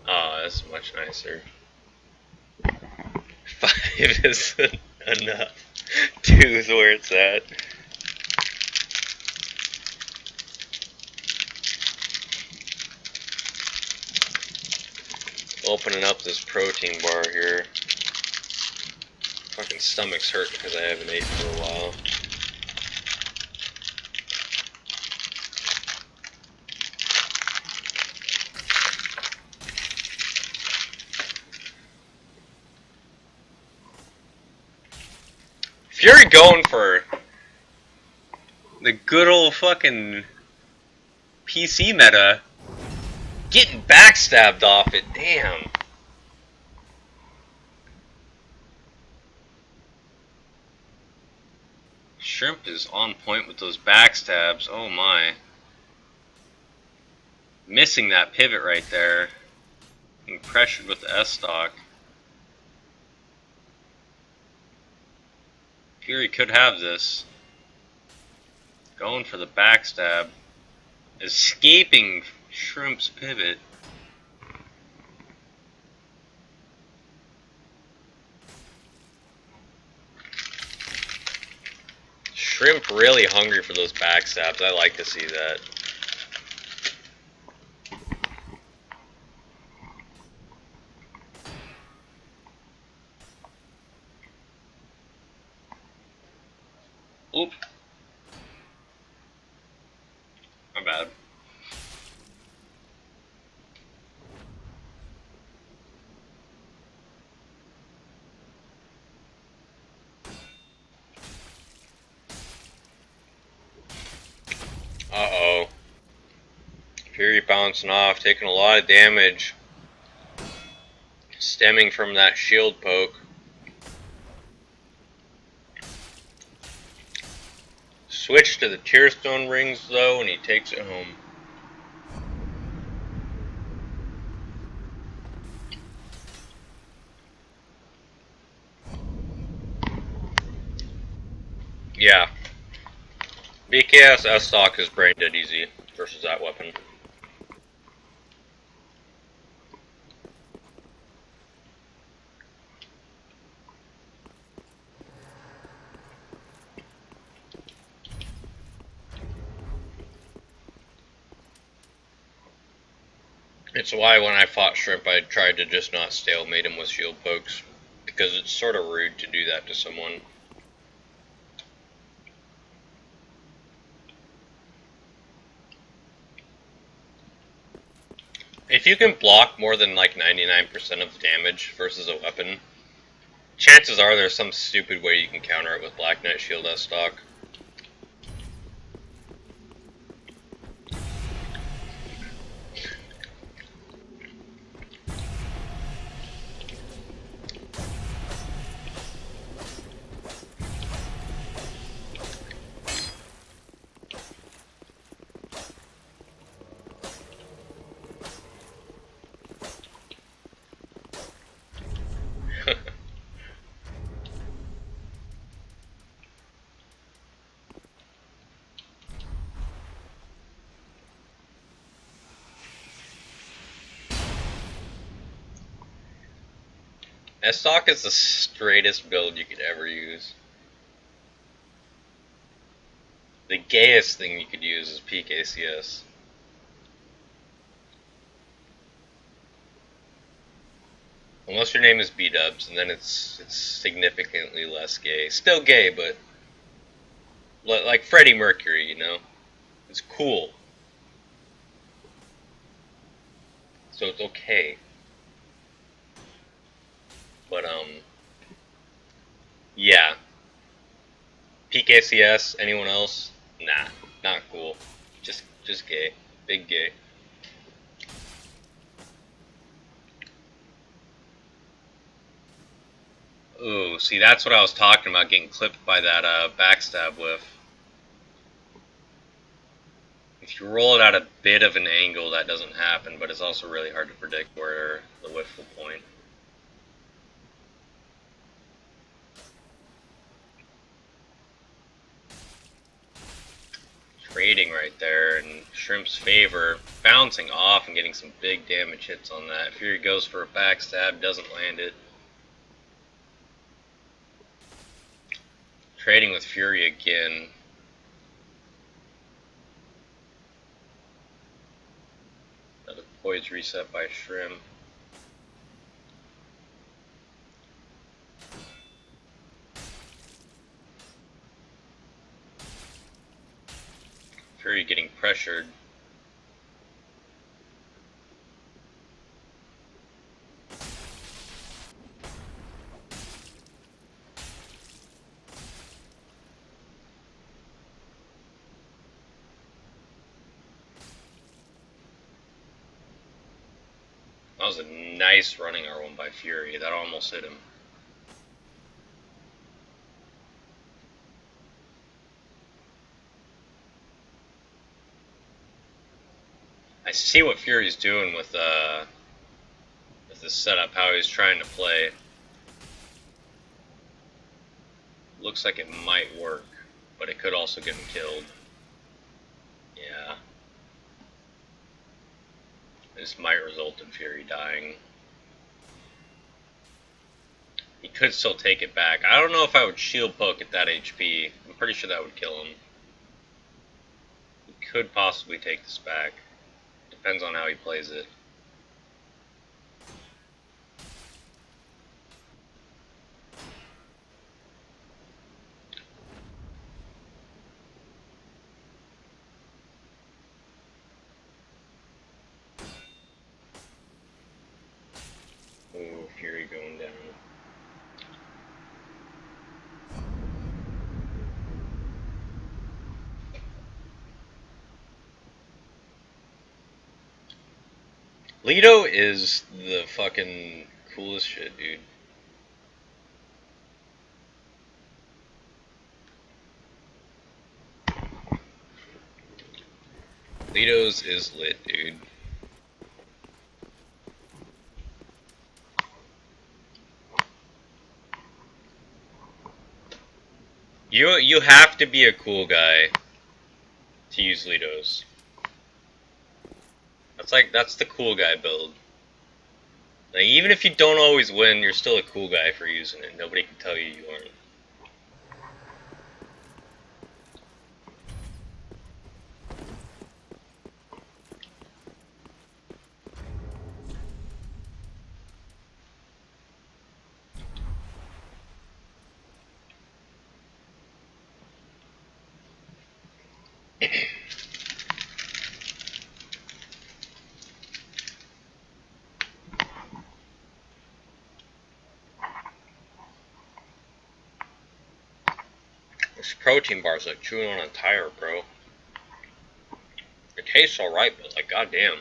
Oh, that's much nicer. 5 isn't enough. 2 is where it's at. Opening up this protein bar here. Fucking stomach's hurt because I haven't ate for a while. Fury going for the good old fucking PC meta. Getting backstabbed off it, damn. Shrimp is on point with those backstabs, oh my. Missing that pivot right there. Being pressured with the S-stock. Fury could have this. Going for the backstab. Escaping Shrimp's pivot. Shrimp really hungry for those backstabs. I like to see that. Oop. My bad. Uh-oh. Fury bouncing off, taking a lot of damage, stemming from that shield poke. Switch to the Tearstone rings though, and he takes it home. Yeah. BKS S-Stock is brain dead easy versus that weapon. It's why when I fought Shrimp, I tried to just not stalemate him with shield pokes, because it's sort of rude to do that to someone. If you can block more than like 99% of the damage versus a weapon, chances are there's some stupid way you can counter it with Black Knight Shield S-Stock. S-Stock is the straightest build you could ever use. The gayest thing you could use is peak ACS. Unless your name is B-Dubs, and then it's significantly less gay. Still gay, but like Freddie Mercury, you know? It's cool. So it's okay. But, yeah. Peak ACS, anyone else? Nah, not cool. Just gay. Big gay. Ooh, see, that's what I was talking about, getting clipped by that backstab whiff. If you roll it at a bit of an angle, that doesn't happen, but it's also really hard to predict where the whiff will point. Trading right there in Shrimp's favor, bouncing off and getting some big damage hits on that. Fury goes for a backstab, doesn't land it. Trading with Fury again. Another poise reset by Shrimp. Fury getting pressured. That was a nice running R1 by Fury. That almost hit him. I see what Fury's doing with this setup, how he's trying to play. Looks like it might work, but it could also get him killed. Yeah. This might result in Fury dying. He could still take it back. I don't know if I would shield poke at that HP. I'm pretty sure that would kill him. He could possibly take this back. Depends on how he plays it. Ooh, Fury going down. Leto is the fucking coolest shit, dude. Leto's is lit, dude. You have to be a cool guy to use Leto's. That's the cool guy build. Like, even if you don't always win, you're still a cool guy for using it. Nobody can tell you aren't. This protein bar's like chewing on a tire, bro. It tastes alright, but like, goddamn.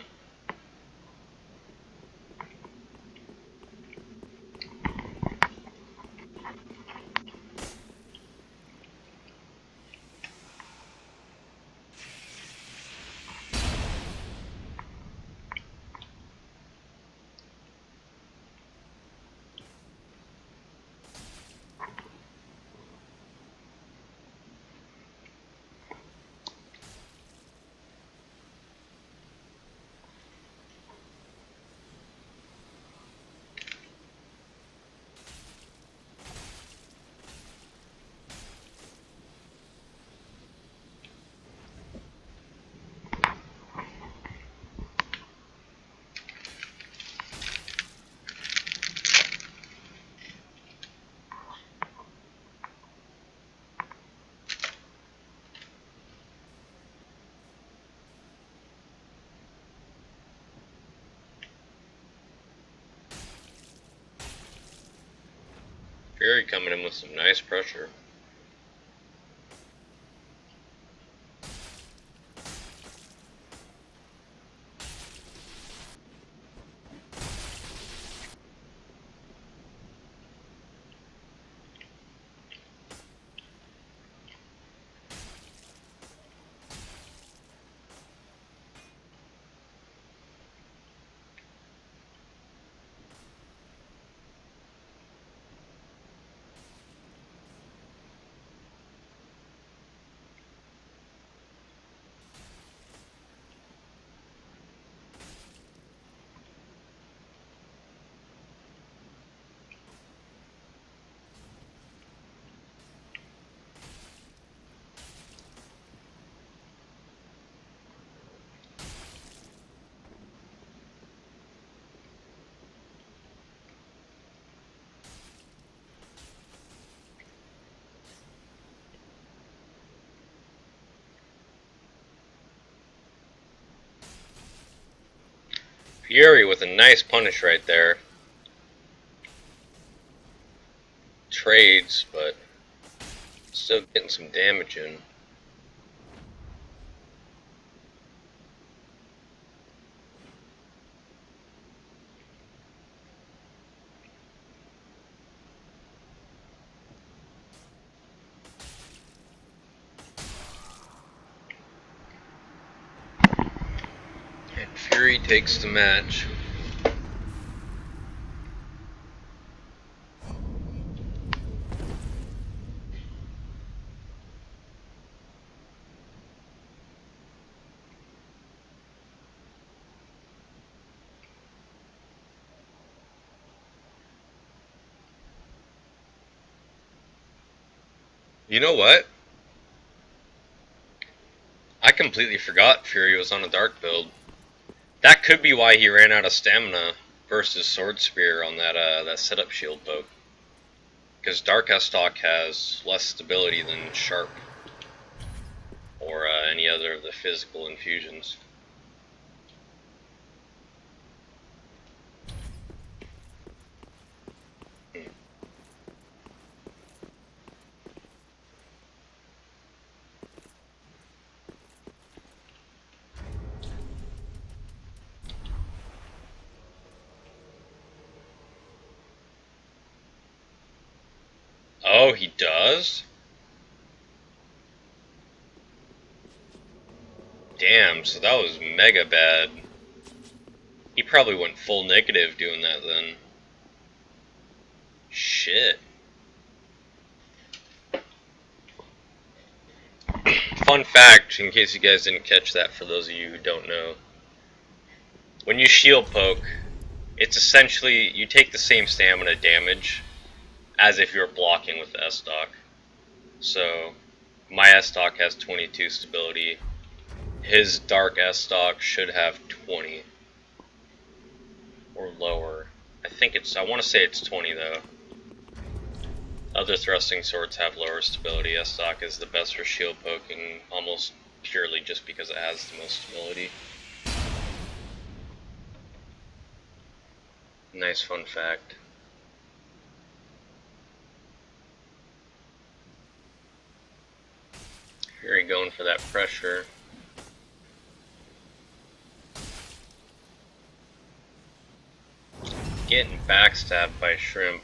Fury coming in with some nice pressure. Fury with a nice punish right there. Trades, but still getting some damage in. And Fury takes the match. You know what? I completely forgot Fury was on a dark build. That could be why he ran out of stamina versus Sword Spear on that setup shield poke. Because Dark S-Stock has less stability than Sharp or any other of the physical infusions. Oh, he does? Damn, so that was mega bad. He probably went full negative doing that then. Shit. Fun fact, in case you guys didn't catch that, for those of you who don't know. When you shield poke, it's essentially, you take the same stamina damage as if you're blocking with the S-Stock. So, my S-Stock has 22 stability. His Dark S-Stock should have 20. Or lower. I want to say it's 20 though. Other thrusting swords have lower stability. S-Stock is the best for shield poking, almost purely just because it has the most stability. Nice fun fact. Here you going for that pressure. Getting backstabbed by Shrimp.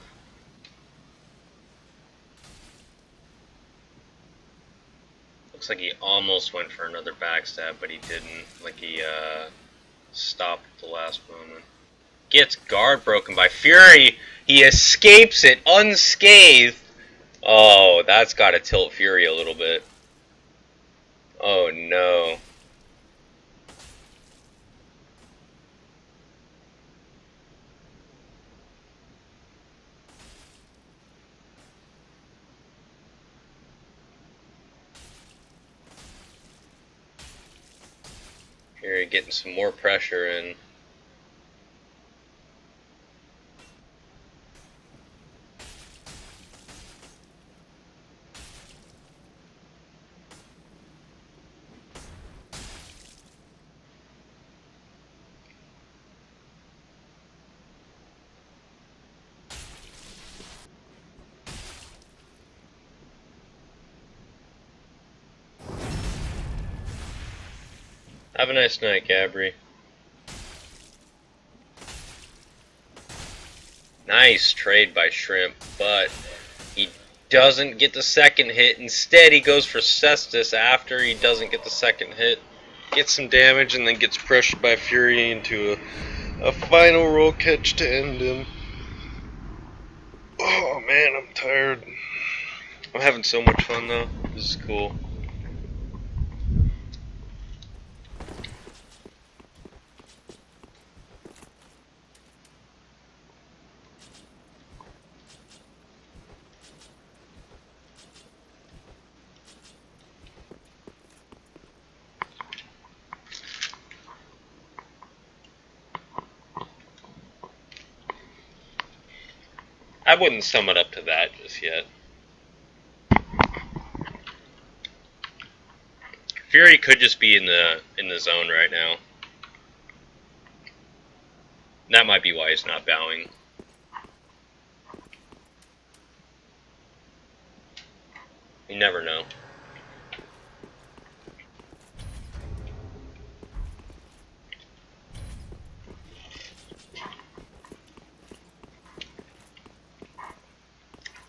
Looks like he almost went for another backstab, but he didn't. Like he stopped at the last moment. Gets guard broken by Fury. He escapes it unscathed. Oh, that's got to tilt Fury a little bit. Oh no. Fury getting some more pressure in. Have a nice night, Gabri. Nice trade by Shrimp, but he doesn't get the second hit. Instead, he goes for Cestus after he doesn't get the second hit. Gets some damage and then gets pressured by Fury into a final roll catch to end him. Oh man, I'm tired. I'm having so much fun though. This is cool. I wouldn't sum it up to that just yet. Fury could just be in the zone right now. That might be why he's not bowing. You never know.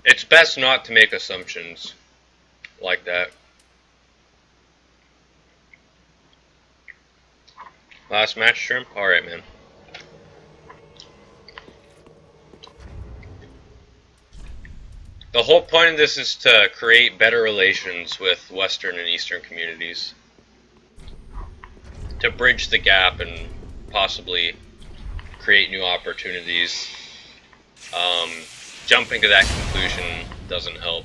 It's best not to make assumptions like that. Last match, Shrimp? Alright, man. The whole point of this is to create better relations with Western and Eastern communities. To bridge the gap and possibly create new opportunities. Jumping to that conclusion doesn't help.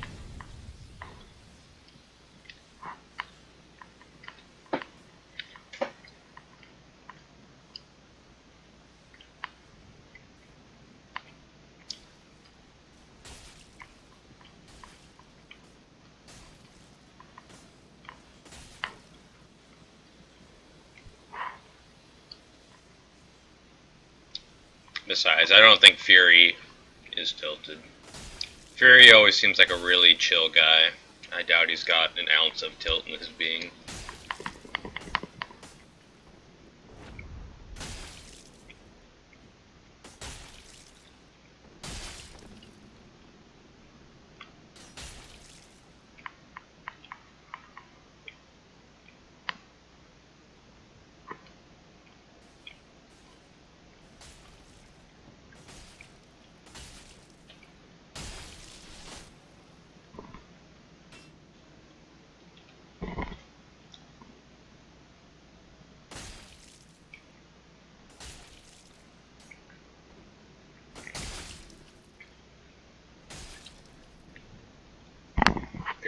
Besides, I don't think Fury is tilted. Fury always seems like a really chill guy. I doubt he's got an ounce of tilt in his being.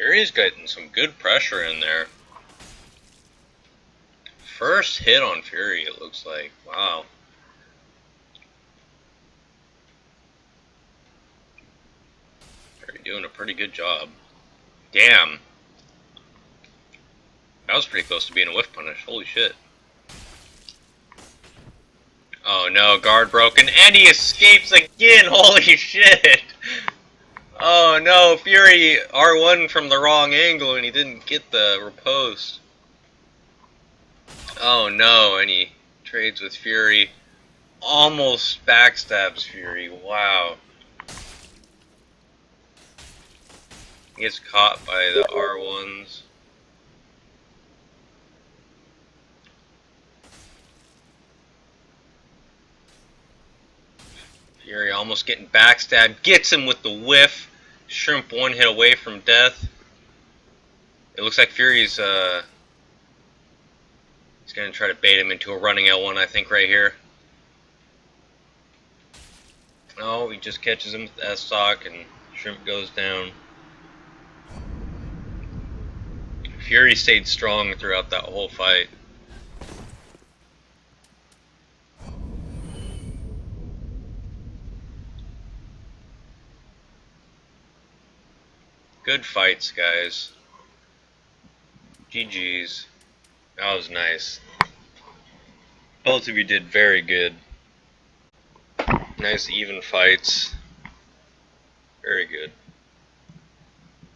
Fury's getting some good pressure in there. First hit on Fury, it looks like. Wow. Fury doing a pretty good job. Damn. That was pretty close to being a whiff punish. Holy shit. Oh no, guard broken, and he escapes again! Holy shit! Oh no, Fury R1 from the wrong angle and he didn't get the riposte. Oh no, and he trades with Fury. Almost backstabs Fury, wow. He gets caught by the R1s. Fury almost getting backstabbed, gets him with the whiff. Shrimp one hit away from death. It looks like Fury's he's gonna try to bait him into a running L1, I think, right here. Oh, he just catches him with S-Stock and Shrimp goes down. Fury stayed strong throughout that whole fight. Good fights, guys. GG's. That was nice. Both of you did very good. Nice even fights. Very good.